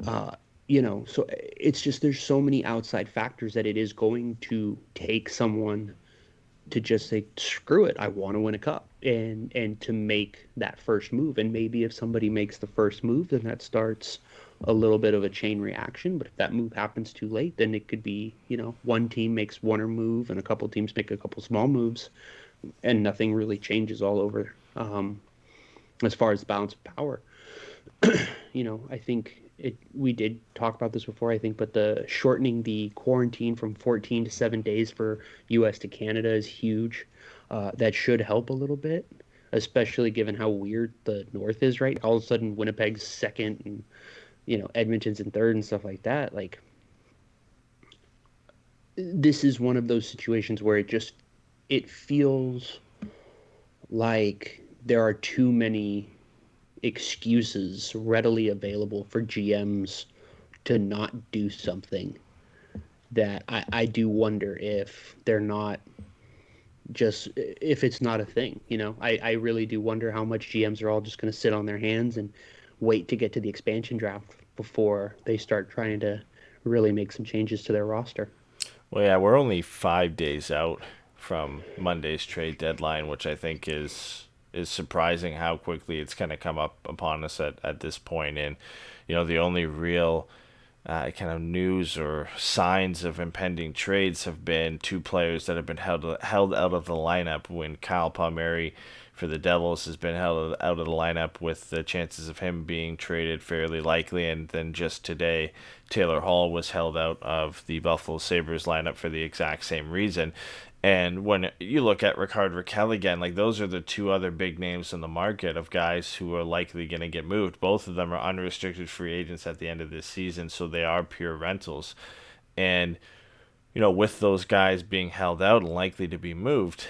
So it's just there's so many outside factors that it is going to take someone to just say, screw it, I want to win a cup, and to make that first move. And maybe if somebody makes the first move, then that starts a little bit of a chain reaction. But if that move happens too late, then it could be, one team makes one or move and a couple teams make a couple small moves, and nothing really changes all over. As far as the balance of power, I think we did talk about this before, I think, but the shortening the quarantine from 14 to 7 days for U.S. to Canada is huge. That should help a little bit, especially given how weird the North is, right? All of a sudden, Winnipeg's second, and Edmonton's in third and stuff like that. Like, this is one of those situations where it feels like there are too many excuses readily available for GMs to not do something, that I do wonder if they're not if it's not a thing. I really do wonder how much GMs are all just going to sit on their hands and wait to get to the expansion draft before they start trying to really make some changes to their roster. Well, yeah, we're only 5 days out from Monday's trade deadline, which I think is surprising how quickly it's kind of come up upon us at this point. And, the only real kind of news or signs of impending trades have been two players that have been held out of the lineup. When Kyle Palmieri for the Devils has been held out of the lineup, with the chances of him being traded fairly likely. And then just today, Taylor Hall was held out of the Buffalo Sabres lineup for the exact same reason. And when you look at Rickard Rakell again, like, those are the two other big names in the market of guys who are likely going to get moved. Both of them are unrestricted free agents at the end of this season, so they are pure rentals. And, with those guys being held out and likely to be moved,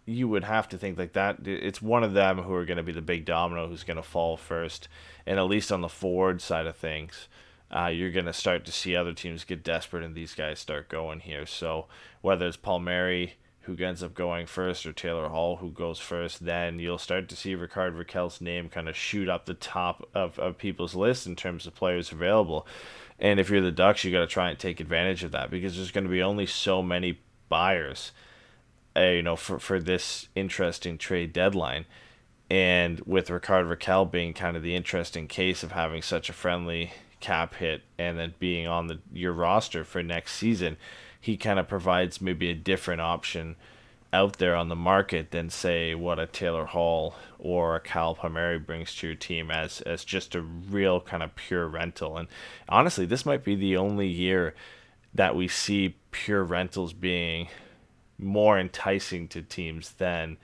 you would have to think like that. It's one of them who are going to be the big domino who's going to fall first. And at least on the forward side of things, you're going to start to see other teams get desperate and these guys start going here. So whether it's Palmieri who ends up going first or Taylor Hall who goes first, then you'll start to see Rickard Rakell's name kind of shoot up the top of people's list in terms of players available. And if you're the Ducks, you got to try and take advantage of that, because there's going to be only so many buyers for this interesting trade deadline. And with Rickard Rakell being kind of the interesting case of having such a friendly cap hit and then being on your roster for next season, he kind of provides maybe a different option out there on the market than, say, what a Taylor Hall or a Kyle Palmieri brings to your team as just a real kind of pure rental. And honestly, this might be the only year that we see pure rentals being more enticing to teams than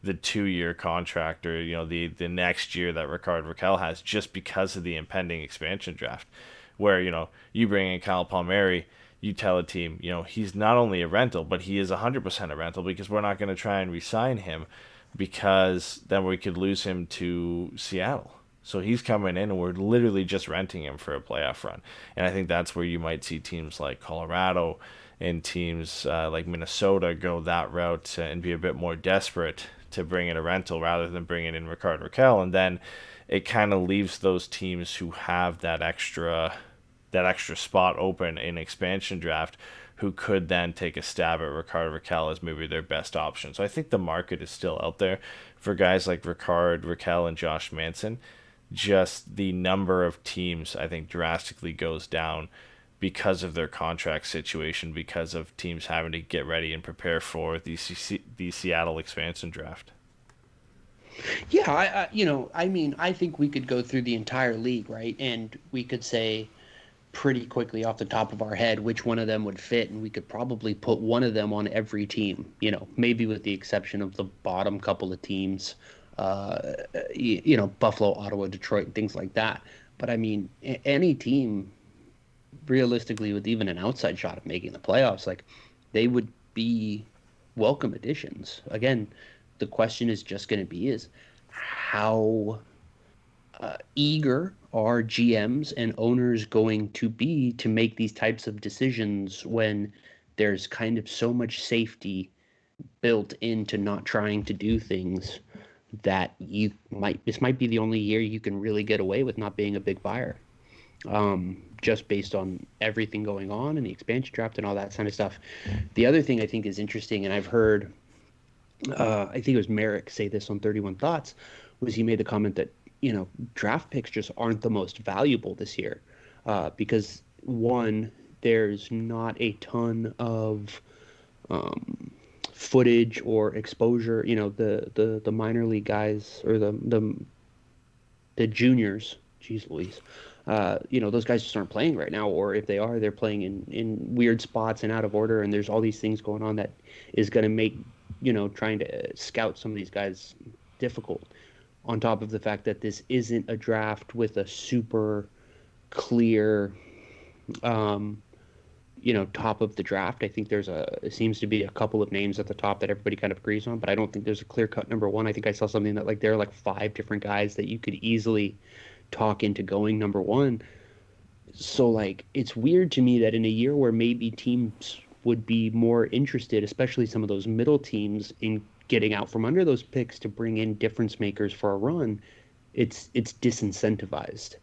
the 2-year contract or the next year that Rickard Rakell has, just because of the impending expansion draft, where you bring in Kyle Palmieri, you tell a team he's not only a rental, but he is 100% a rental, because we're not going to try and re-sign him, because then we could lose him to Seattle. So he's coming in and we're literally just renting him for a playoff run. And I think that's where you might see teams like Colorado and teams like Minnesota go that route and be a bit more desperate to bring in a rental rather than bringing in Rickard Rakell. And then it kind of leaves those teams who have that extra spot open in expansion draft, who could then take a stab at Rickard Rakell as maybe their best option. So I think the market is still out there for guys like Rickard Rakell and Josh Manson. Just the number of teams, I think, drastically goes down because of their contract situation, because of teams having to get ready and prepare for the Seattle expansion draft. Yeah, I think we could go through the entire league, right? And we could say pretty quickly off the top of our head which one of them would fit, and we could probably put one of them on every team, maybe with the exception of the bottom couple of teams, Buffalo, Ottawa, Detroit, things like that. But I mean, any team realistically with even an outside shot of making the playoffs, like, they would be welcome additions. Again, the question is just going to be is how eager are GMs and owners going to be to make these types of decisions when there's kind of so much safety built into not trying to do things that this might be the only year you can really get away with not being a big buyer. just based on everything going on and the expansion draft and all that kind of stuff. The other thing I think is interesting, and I've heard, I think it was Merrick say this on 31 Thoughts, was he made the comment that, draft picks just aren't the most valuable this year because, one, there's not a ton of footage or exposure. The minor league guys or the juniors, geez Louise, those guys just aren't playing right now, or if they are, they're playing in weird spots and out of order, and there's all these things going on that is going to make, trying to scout some of these guys difficult, on top of the fact that this isn't a draft with a super clear, top of the draft. I think it seems to be a couple of names at the top that everybody kind of agrees on, but I don't think there's a clear cut number one. I think I saw something that there are 5 different guys that you could easily talk into going number one. So it's weird to me that in a year where maybe teams would be more interested, especially some of those middle teams, in getting out from under those picks to bring in difference makers for a run, it's disincentivized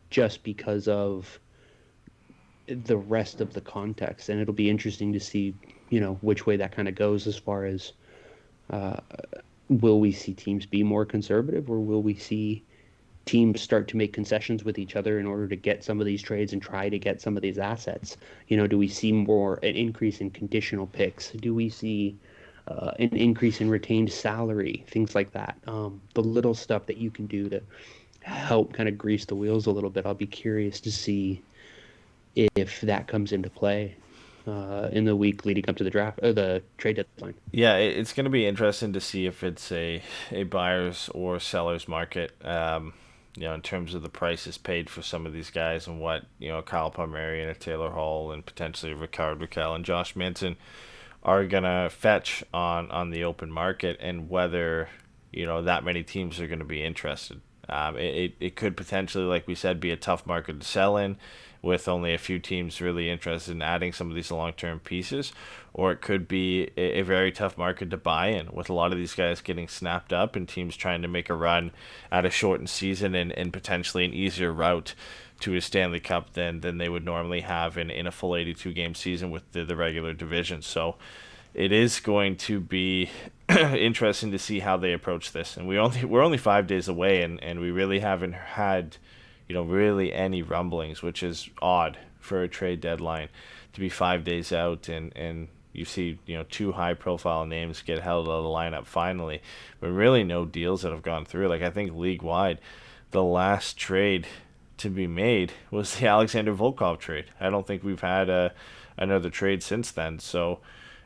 just because of the rest of the context. And it'll be interesting to see, which way that kind of goes as far as will we see teams be more conservative, or will we see teams start to make concessions with each other in order to get some of these trades and try to get some of these assets? Do we see an increase in conditional picks? Do we see an increase in retained salary? Things like that. The little stuff that you can do to help kind of grease the wheels a little bit. I'll be curious to see if that comes into play in the week leading up to the draft or the trade deadline. Yeah, it's going to be interesting to see if it's a buyer's or seller's market. In terms of the prices paid for some of these guys and what Kyle Palmieri and a Taylor Hall and potentially Rickard Rakell and Josh Manson are gonna fetch on the open market, and whether that many teams are going to be interested. It could potentially, like we said, be a tough market to sell in, with only a few teams really interested in adding some of these long-term pieces, or it could be a very tough market to buy in, with a lot of these guys getting snapped up and teams trying to make a run at a shortened season and potentially an easier route to a Stanley Cup than they would normally have in a full 82-game season with the regular division. So it is going to be interesting to see how they approach this. And we're only 5 days away, and we really haven't had really any rumblings, which is odd for a trade deadline to be 5 days out, and you see 2 high-profile names get held out of the lineup finally, but really no deals that have gone through. I think league-wide, the last trade to be made was the Alexander Volkov trade. I don't think we've had another trade since then. So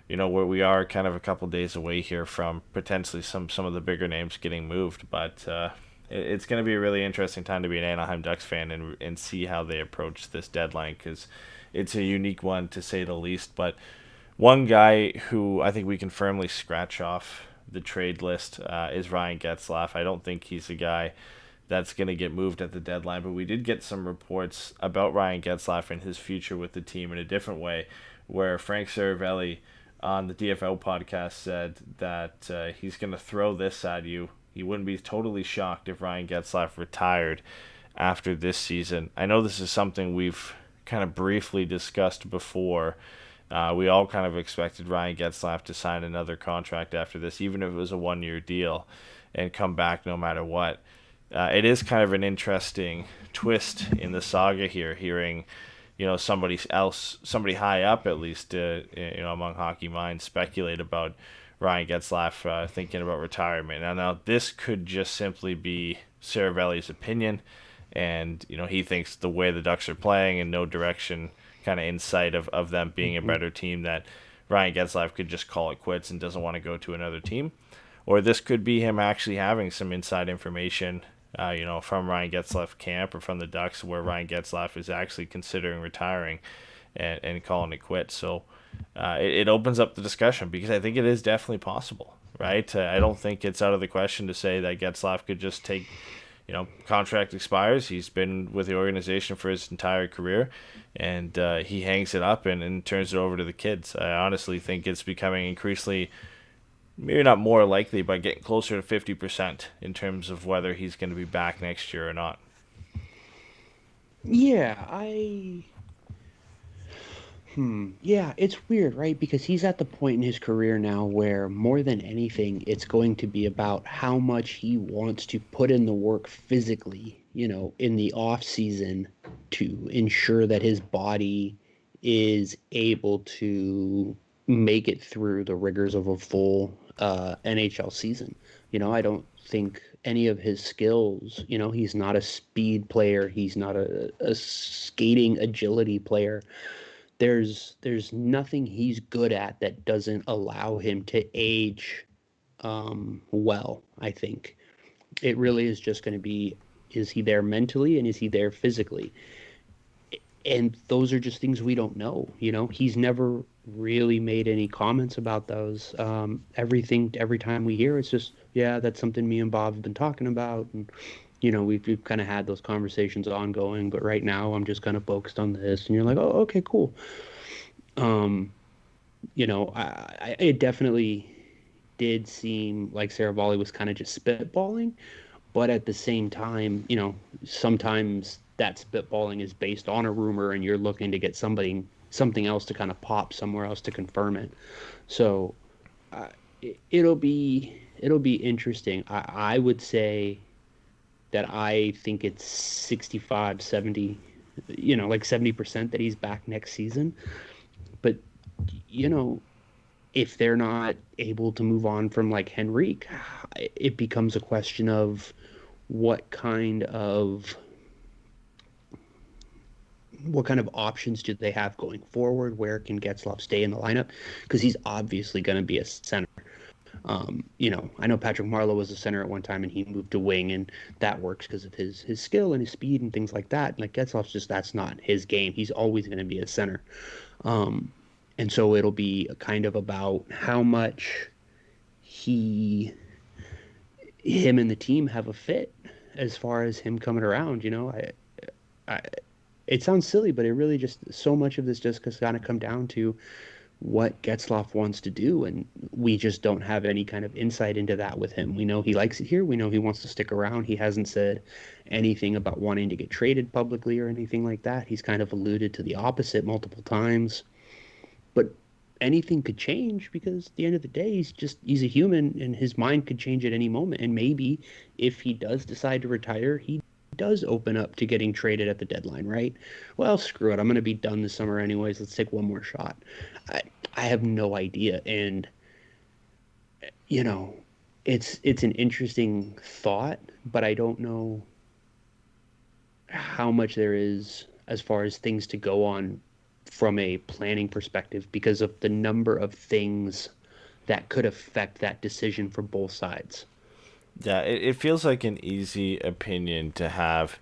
where we are kind of a couple days away here from potentially some of the bigger names getting moved, but it's going to be a really interesting time to be an Anaheim Ducks fan and see how they approach this deadline, because it's a unique one to say the least. But one guy who I think we can firmly scratch off the trade list is Ryan Getzlaf. I don't think he's a guy that's going to get moved at the deadline, but we did get some reports about Ryan Getzlaf and his future with the team in a different way, where Frank Saravelli on the DFL podcast said that he's going to throw this at you. He wouldn't be totally shocked if Ryan Getzlaf retired after this season. I know this is something we've kind of briefly discussed before. We all kind of expected Ryan Getzlaf to sign another contract after this, even if it was a 1-year deal, and come back no matter what. It is kind of an interesting twist in the saga here, hearing somebody high up at least, among hockey minds, speculate about Ryan Getzlaf thinking about retirement. Now this could just simply be Saravelli's opinion, and he thinks the way the Ducks are playing and no direction kind of in sight of them being a better team, that Ryan Getzlaf could just call it quits and doesn't want to go to another team. Or this could be him actually having some inside information from Ryan Getzlaf camp or from the Ducks, where Ryan Getzlaf is actually considering retiring and calling it quits. So it opens up the discussion, because I think it is definitely possible, right? I don't think it's out of the question to say that Getzlaf could just take, contract expires. He's been with the organization for his entire career, and he hangs it up and turns it over to the kids. I honestly think it's becoming increasingly, maybe not more likely, but getting closer to 50% in terms of whether he's going to be back next year or not. Yeah, yeah, it's weird, right? Because he's at the point in his career now where more than anything, it's going to be about how much he wants to put in the work physically, in the off season to ensure that his body is able to make it through the rigors of a full NHL season. I don't think any of his skills, he's not a speed player, he's not a skating agility player. There's nothing he's good at that doesn't allow him to age well, I think. It really is just going to be, is he there mentally and is he there physically? And those are just things we don't know. He's never really made any comments about those. Every time we hear, it's just, yeah, that's something me and Bob have been talking about. And, we've kind of had those conversations ongoing, but right now I'm just kind of focused on this. And you're like, oh, okay, cool. Um, it definitely did seem like Saravalli was kind of just spitballing, but at the same time, sometimes that spitballing is based on a rumor, and you're looking to get something else to kind of pop somewhere else to confirm it. So it'll be interesting. I would say that I think it's 65, 70, like 70% that he's back next season. But you know, if they're not able to move on from like Henrique, it becomes a question of what kind of what kind of options do they have going forward? Where can Getzlaf stay in the lineup? Because he's obviously going to be a center. I know Patrick Marleau was a center at one time and he moved to wing, and that works because of his skill and his speed and things like that. Like Getzlaf's just that's not his game. He's always going to be a center. Um, and so it'll be kind of about how much he him and the team have a fit as far as him coming around. I it sounds silly, but it really just so much of this just kind of come down to what Getzlaf wants to do, and we just don't have any kind of insight into that with him. We know he likes it here. We know he wants to stick around. He hasn't said anything about wanting to get traded publicly or anything like that. He's kind of alluded to the opposite multiple times. But anything could change because at the end of the day, he's a human and his mind could change at any moment. And maybe if he does decide to retire, he does open up to getting traded at the deadline, right? Well, screw it. I'm going to be done this summer anyways. Let's take one more shot. I, I have no idea. And, you know, it's an interesting thought, but I don't know how much there is as far as things to go on from a planning perspective because of the number of things that could affect that decision for both sides. Yeah, it feels like an easy opinion to have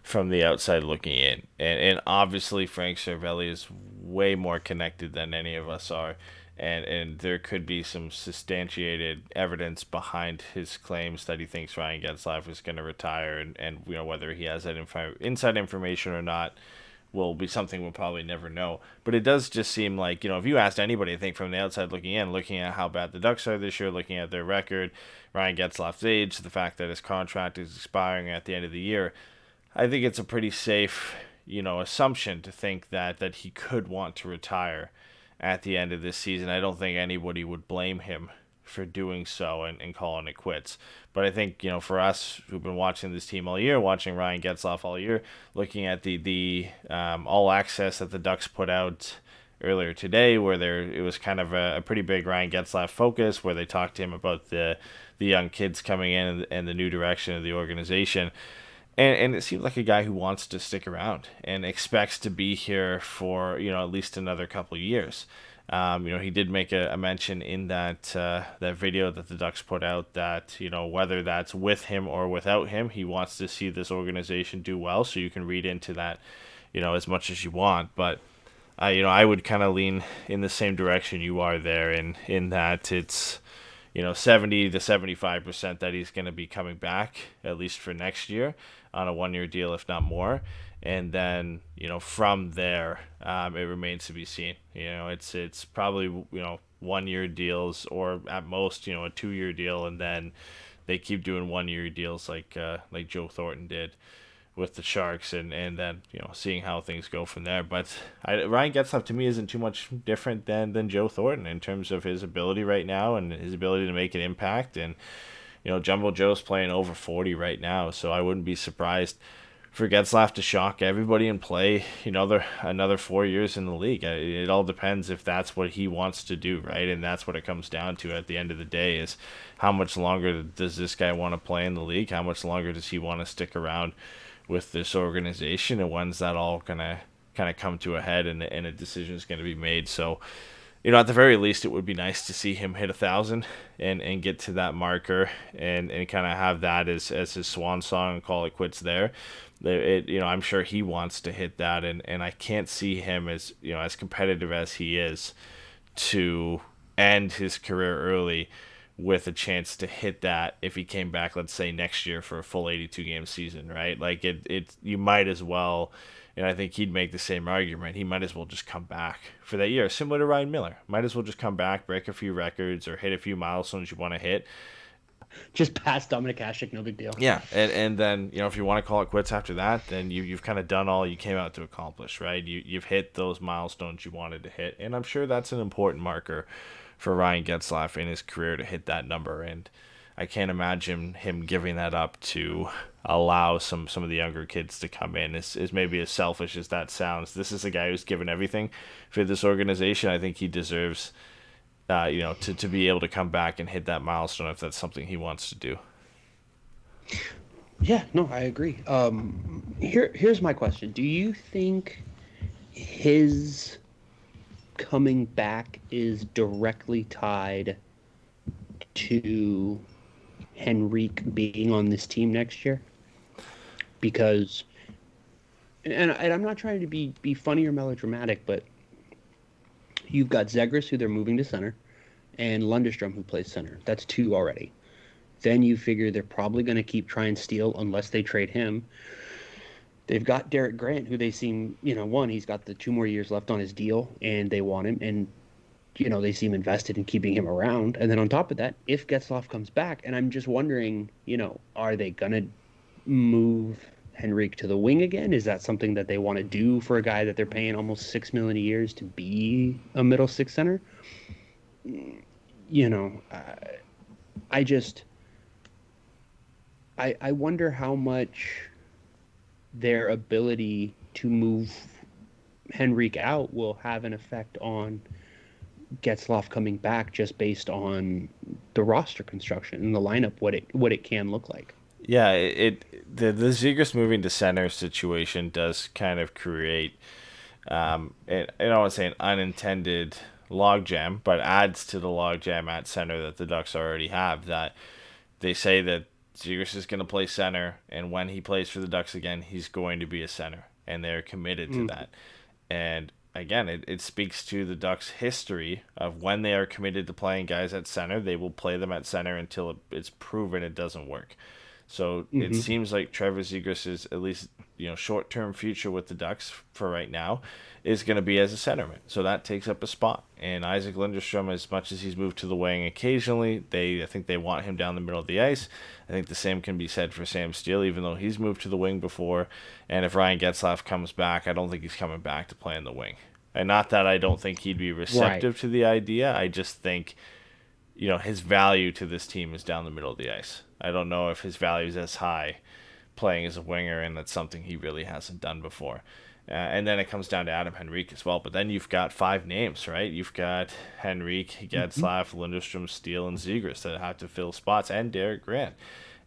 from the outside looking in. And obviously, Frank Cervelli is way more connected than any of us are. And there could be some substantiated evidence behind his claims that he thinks Ryan Getzlaf is going to retire. And whether he has that inside information or not will be something we'll probably never know. But it does just seem like, if you asked anybody, I think from the outside looking in, looking at how bad the Ducks are this year, looking at their record, Ryan Getzlaf's age, the fact that his contract is expiring at the end of the year, I think it's a pretty safe, assumption to think that he could want to retire at the end of this season. I don't think anybody would blame him for doing so and calling it quits. But I think, for us who've been watching this team all year, watching Ryan Getzlaf all year, looking at the all access that the Ducks put out earlier today, where it was kind of a pretty big Ryan Getzlaf focus, where they talked to him about the young kids coming in and the new direction of the organization. And it seems like a guy who wants to stick around and expects to be here for, at least another couple of years. He did make a mention in that video that the Ducks put out that, whether that's with him or without him, he wants to see this organization do well. So you can read into that, as much as you want. But, I would kind of lean in the same direction you are there in that it's, 70 to 75% that he's going to be coming back, at least for next year, on a 1-year deal, if not more. And then, from there, it remains to be seen. It's probably, 1-year deals or at most, a 2-year deal. And then they keep doing 1-year deals like Joe Thornton did. with the Sharks, and then seeing how things go from there. But Ryan Getzlaf to me isn't too much different than Joe Thornton in terms of his ability right now and his ability to make an impact. And Jumbo Joe's playing over 40 right now, so I wouldn't be surprised for Getzlaf to shock everybody and play another 4 years in the league. It all depends if that's what he wants to do, right? And that's what it comes down to at the end of the day, is how much longer does this guy want to play in the league? How much longer does he want to stick around with this organization? And when's that all gonna kind of come to a head and a decision is going to be made? So at the very least, it would be nice to see him hit 1,000 and get to that marker and kind of have that as his swan song and call it quits there. I'm sure he wants to hit that, and I can't see him as as competitive as he is to end his career early with a chance to hit that if he came back, let's say next year for a full 82 game season, right? Like you might as well. And I think he'd make the same argument. He might as well just come back for that year, similar to Ryan Miller. Might as well just come back, break a few records, or hit a few milestones you want to hit. Just past Dominic Hasek, no big deal. Yeah, and then if you want to call it quits after that, then you've kind of done all you came out to accomplish, right? You've hit those milestones you wanted to hit, and I'm sure that's an important marker for Ryan Getzlaf in his career to hit that number. And I can't imagine him giving that up to allow some of the younger kids to come in. Is maybe as selfish as that sounds. This is a guy who's given everything for this organization. I think he deserves, to be able to come back and hit that milestone if that's something he wants to do. Yeah, no, I agree. Here's my question. Do you think his coming back is directly tied to Henrique being on this team next year? Because, and I'm not trying to be funny or melodramatic, but you've got Zegras, who they're moving to center, and Lundestrom, who plays center. That's 2 already. Then you figure they're probably going to keep trying Steele unless they trade him. They've got Derek Grant, who they seem, he's got the 2 more years left on his deal, and they want him, and they seem invested in keeping him around. And then on top of that, if Getzlaf comes back, and I'm just wondering, are they going to move Henrique to the wing again? Is that something that they want to do for a guy that they're paying almost $6 million a year to be a middle six center? I wonder how much their ability to move Henrique out will have an effect on Getzlaf coming back, just based on the roster construction and the lineup, what it can look like. Yeah, the Zegras moving to center situation does kind of create, I don't want to say an unintended logjam, but adds to the logjam at center that the Ducks already have. That they say that Zegras is going to play center, and when he plays for the Ducks again, he's going to be a center, and they're committed to that. And again, it speaks to the Ducks' history of when they are committed to playing guys at center, they will play them at center until it's proven it doesn't work. So it seems like Trevor Zegras' at least short-term future with the Ducks for right now is going to be as a centerman. So that takes up a spot. And Isaac Lundestrom, as much as he's moved to the wing occasionally, I think they want him down the middle of the ice. I think the same can be said for Sam Steele, even though he's moved to the wing before. And if Ryan Getzlaf comes back, I don't think he's coming back to play in the wing. And not that I don't think he'd be receptive to the idea. I just think, his value to this team is down the middle of the ice. I don't know if his value is as high playing as a winger, and that's something he really hasn't done before. And then it comes down to Adam Henrique as well. But then you've got 5 names, right? You've got Henrique, Getzlaf, Lundestrom, Steele, and Zegras that have to fill spots, and Derek Grant.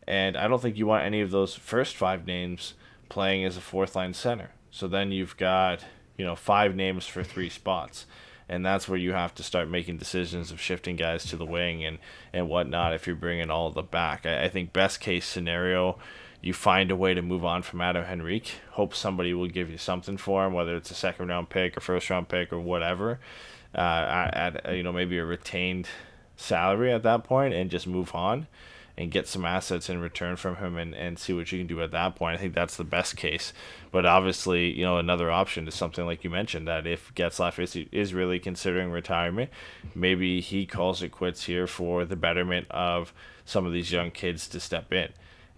And I don't think you want any of those first 5 names playing as a fourth-line center. So then you've got 5 names for 3 spots. And that's where you have to start making decisions of shifting guys to the wing and whatnot if you're bringing all of them back. I think best case scenario, you find a way to move on from Adam Henrique. Hope somebody will give you something for him, whether it's a second-round pick or first-round pick or whatever, at maybe a retained salary at that point, and just move on and get some assets in return from him and see what you can do at that point. I think that's the best case. But obviously, another option is something like you mentioned, that if Getzlaf is really considering retirement, maybe he calls it quits here for the betterment of some of these young kids to step in.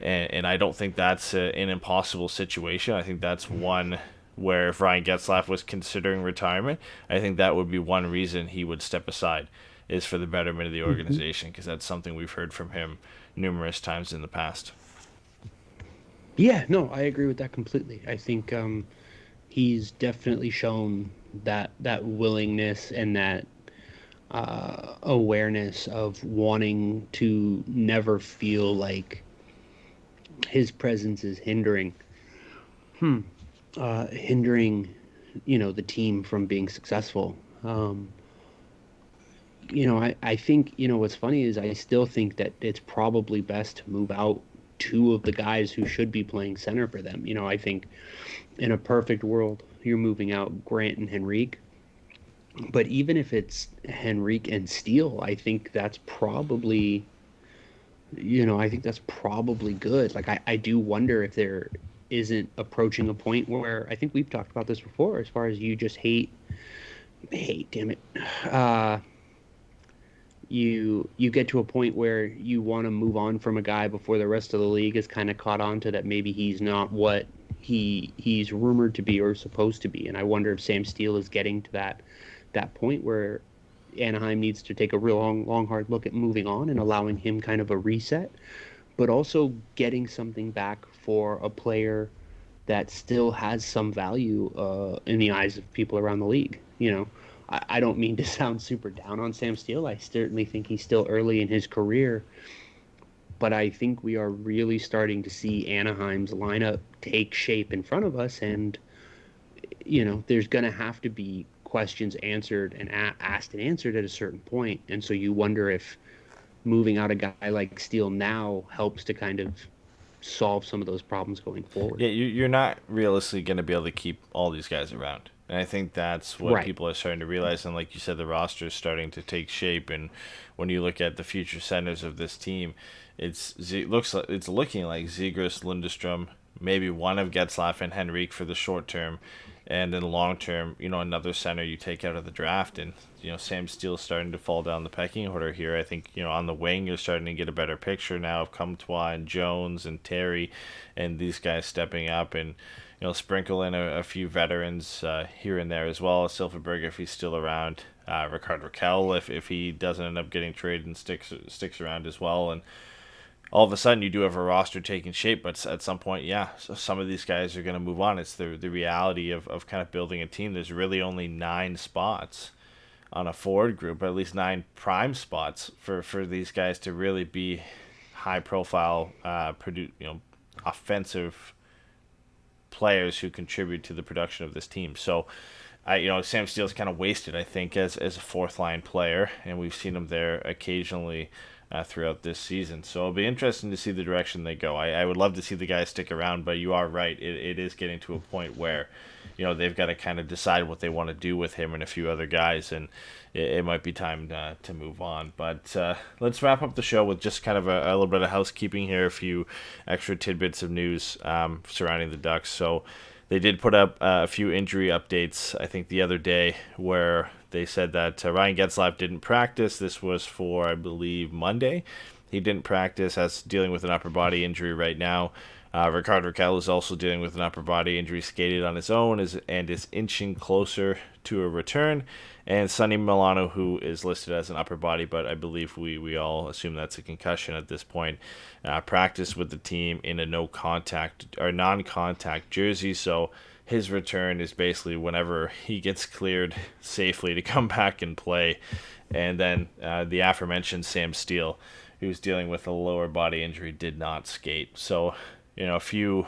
And I don't think that's an impossible situation. I think that's one where if Ryan Getzlaf was considering retirement, I think that would be one reason he would step aside, is for the betterment of the organization, because that's something we've heard from him numerous times in the past. Yeah, no, I agree with that completely. I think he's definitely shown that willingness and that awareness of wanting to never feel like his presence is hindering, the team from being successful. I think, what's funny is I still think that it's probably best to move out two of the guys who should be playing center for them. I think in a perfect world, you're moving out Grant and Henrique. But even if it's Henrique and Steele, I think that's probably, good. Like, I do wonder if there isn't approaching a point where, I think we've talked about this before, as far as you just hate, damn it. You get to a point where you want to move on from a guy before the rest of the league is kind of caught on to that maybe he's not what he's rumored to be or supposed to be. And I wonder if Sam Steele is getting to that point where Anaheim needs to take a real long hard look at moving on and allowing him kind of a reset, but also getting something back for a player that still has some value in the eyes of people around the league. I don't mean to sound super down on Sam Steele. I certainly think he's still early in his career, but I think we are really starting to see Anaheim's lineup take shape in front of us, and there's going to have to be questions answered and asked and answered at a certain point. And so you wonder if moving out a guy like Steele now helps to kind of solve some of those problems going forward. Yeah, you're not realistically going to be able to keep all these guys around. And I think that's what Right. people are starting to realize. And like you said, the roster is starting to take shape. And when you look at the future centers of this team, it's looking like Zegras, Lindstrom, maybe one of Getzlaf and Henrique for the short term. And then long term, another center you take out of the draft. And, Sam Steele's starting to fall down the pecking order here. I think, on the wing, you're starting to get a better picture now of Comtois and Jones and Terry and these guys stepping up, and sprinkle in a few veterans here and there as well. Silverberg, if he's still around, Rickard Rakell, if he doesn't end up getting traded and sticks around as well. And all of a sudden you do have a roster taking shape, but at some point, so some of these guys are going to move on. It's the reality of kind of building a team. There's really only 9 spots on a forward group, at least 9 prime spots for these guys to really be high profile, offensive players who contribute to the production of this team. So, Sam Steele's kind of wasted, I think, as a fourth line player, and we've seen him there occasionally throughout this season. So it'll be interesting to see the direction they go. I would love to see the guys stick around, but you are right. It is getting to a point where, they've got to kind of decide what they want to do with him and a few other guys, and it might be time to move on. But let's wrap up the show with just kind of a little bit of housekeeping here, a few extra tidbits of news surrounding the Ducks. So they did put up a few injury updates, I think, the other day, where they said that Ryan Getzlaf didn't practice. This was for, I believe, Monday. He didn't practice, has dealing with an upper body injury right now. Rickard Rakell is also dealing with an upper body injury, skated on his own, and is inching closer to a return. And Sonny Milano, who is listed as an upper body, but I believe we all assume that's a concussion at this point, practiced with the team in a non-contact jersey. So his return is basically whenever he gets cleared safely to come back and play. And then the aforementioned Sam Steele, who's dealing with a lower body injury, did not skate. So, a few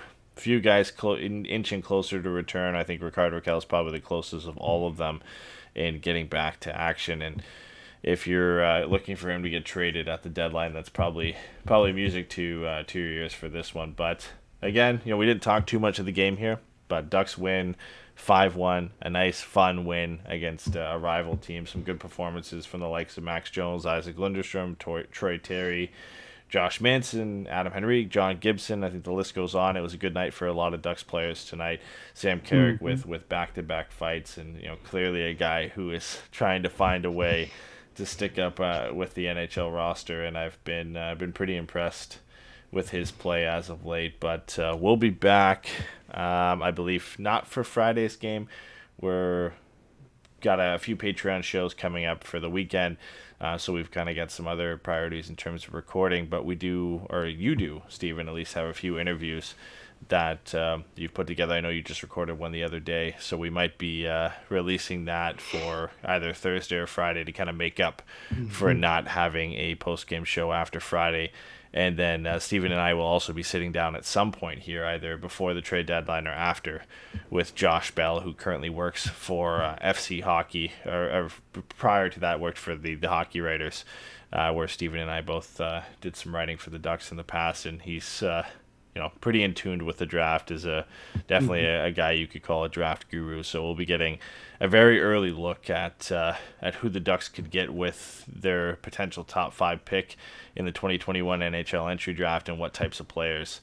guys inching closer to return. I think Rickard Rakell is probably the closest of all of them in getting back to action. And if you're looking for him to get traded at the deadline, that's probably music to your ears for this one. But again, we didn't talk too much of the game here, but Ducks win 5-1, a nice fun win against a rival team. Some good performances from the likes of Max Jones, Isaac Lundstrom, Troy Terry, Josh Manson, Adam Henrique, John Gibson. I think the list goes on. It was a good night for a lot of Ducks players tonight. Sam Carrick with back-to-back fights, and clearly a guy who is trying to find a way to stick up with the NHL roster. And I've been pretty impressed with his play as of late. But we'll be back, I believe, not for Friday's game. We're got a few Patreon shows coming up for the weekend, so we've kind of got some other priorities in terms of recording. But we do, or you do, Stephen, at least have a few interviews that you've put together. I know you just recorded one the other day, so we might be releasing that for either Thursday or Friday to kind of make up for not having a post-game show after Friday. And then Stephen and I will also be sitting down at some point here, either before the trade deadline or after, with Josh Bell, who currently works for FC Hockey, or prior to that worked for the Hockey Writers, where Stephen and I both did some writing for the Ducks in the past, and he's pretty in tune with the draft, is definitely a guy you could call a draft guru. So we'll be getting a very early look at who the Ducks could get with their potential top 5 pick in the 2021 NHL entry draft, and what types of players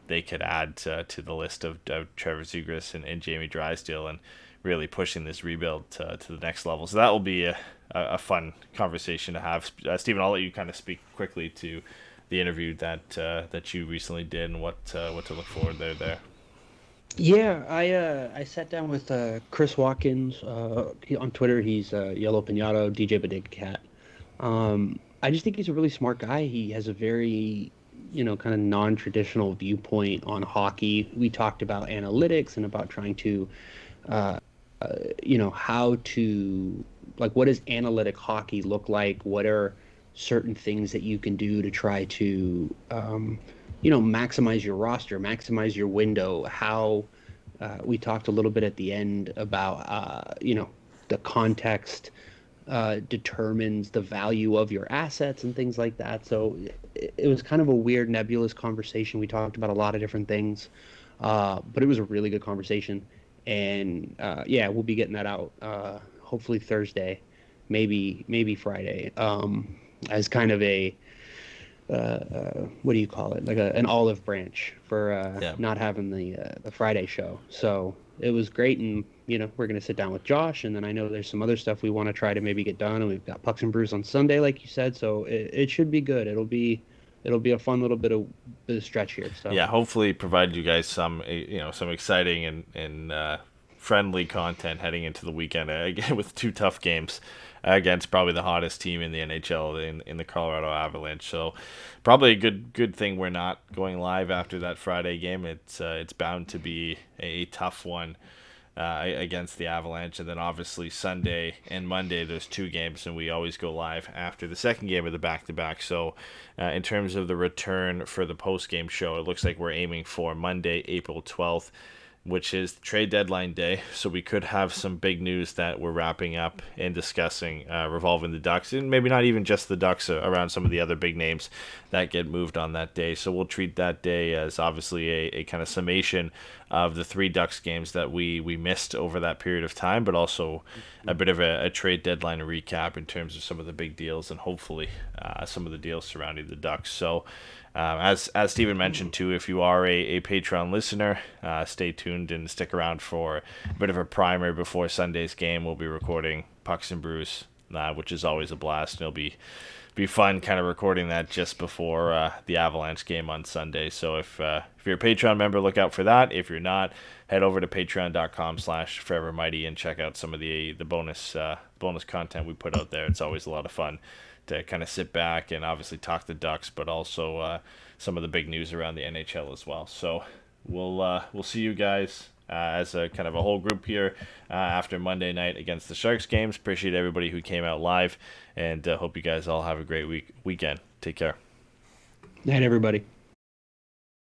they could add to the list of Trevor Zegras and Jamie Drysdale, and really pushing this rebuild to the next level. So that will be a fun conversation to have. Stephen, I'll let you kind of speak quickly to the interview that you recently did, and what to look forward there. Yeah, I sat down with Chris Watkins on Twitter. He's Yellow Pinado, DJ Bodega Cat. I just think he's a really smart guy. He has a very kind of non-traditional viewpoint on hockey. We talked about analytics and about trying to how to, like, what does analytic hockey look like? What are certain things that you can do to try to maximize your roster, maximize your window? How we talked a little bit at the end about the context determines the value of your assets and things like that. So it was kind of a weird, nebulous conversation. We talked about a lot of different things, but it was a really good conversation. And we'll be getting that out hopefully Thursday, maybe Friday, as kind of a what do you call it, like an olive branch for not having the Friday show. So it was great, and we're going to sit down with Josh, and then I know there's some other stuff we want to try to maybe get done, and we've got Pucks and Brews on Sunday, like you said, so it should be good. It'll be a fun little bit of stretch here. So yeah, hopefully provide you guys some some exciting and friendly content heading into the weekend, again with 2 tough games against probably the hottest team in the NHL in the Colorado Avalanche. So probably a good thing we're not going live after that Friday game. It's bound to be a tough one against the Avalanche. And then obviously Sunday and Monday, there's 2 games, and we always go live after the second game of the back-to-back. So in terms of the return for the post-game show, it looks like we're aiming for Monday, April 12th, which is trade deadline day. So we could have some big news that we're wrapping up and discussing revolving the Ducks, and maybe not even just the Ducks, around some of the other big names that get moved on that day. So we'll treat that day as obviously a kind of summation of the 3 Ducks games that we missed over that period of time, but also a bit of a trade deadline recap in terms of some of the big deals, and hopefully some of the deals surrounding the Ducks. So as Stephen mentioned too, if you are a Patreon listener, stay tuned and stick around for a bit of a primer before Sunday's game. We'll be recording Pucks and Brews, which is always a blast, and it'll be fun kind of recording that just before the Avalanche game on Sunday. So if you're a Patreon member, look out for that. If you're not, head over to patreon.com/forevermighty and check out some of the bonus content we put out there. It's always a lot of fun to kind of sit back and obviously talk the Ducks, but also some of the big news around the NHL as well. So we'll see you guys as a kind of a whole group here after Monday night against the Sharks games. Appreciate everybody who came out live, and hope you guys all have a great weekend. Take care. Night, everybody.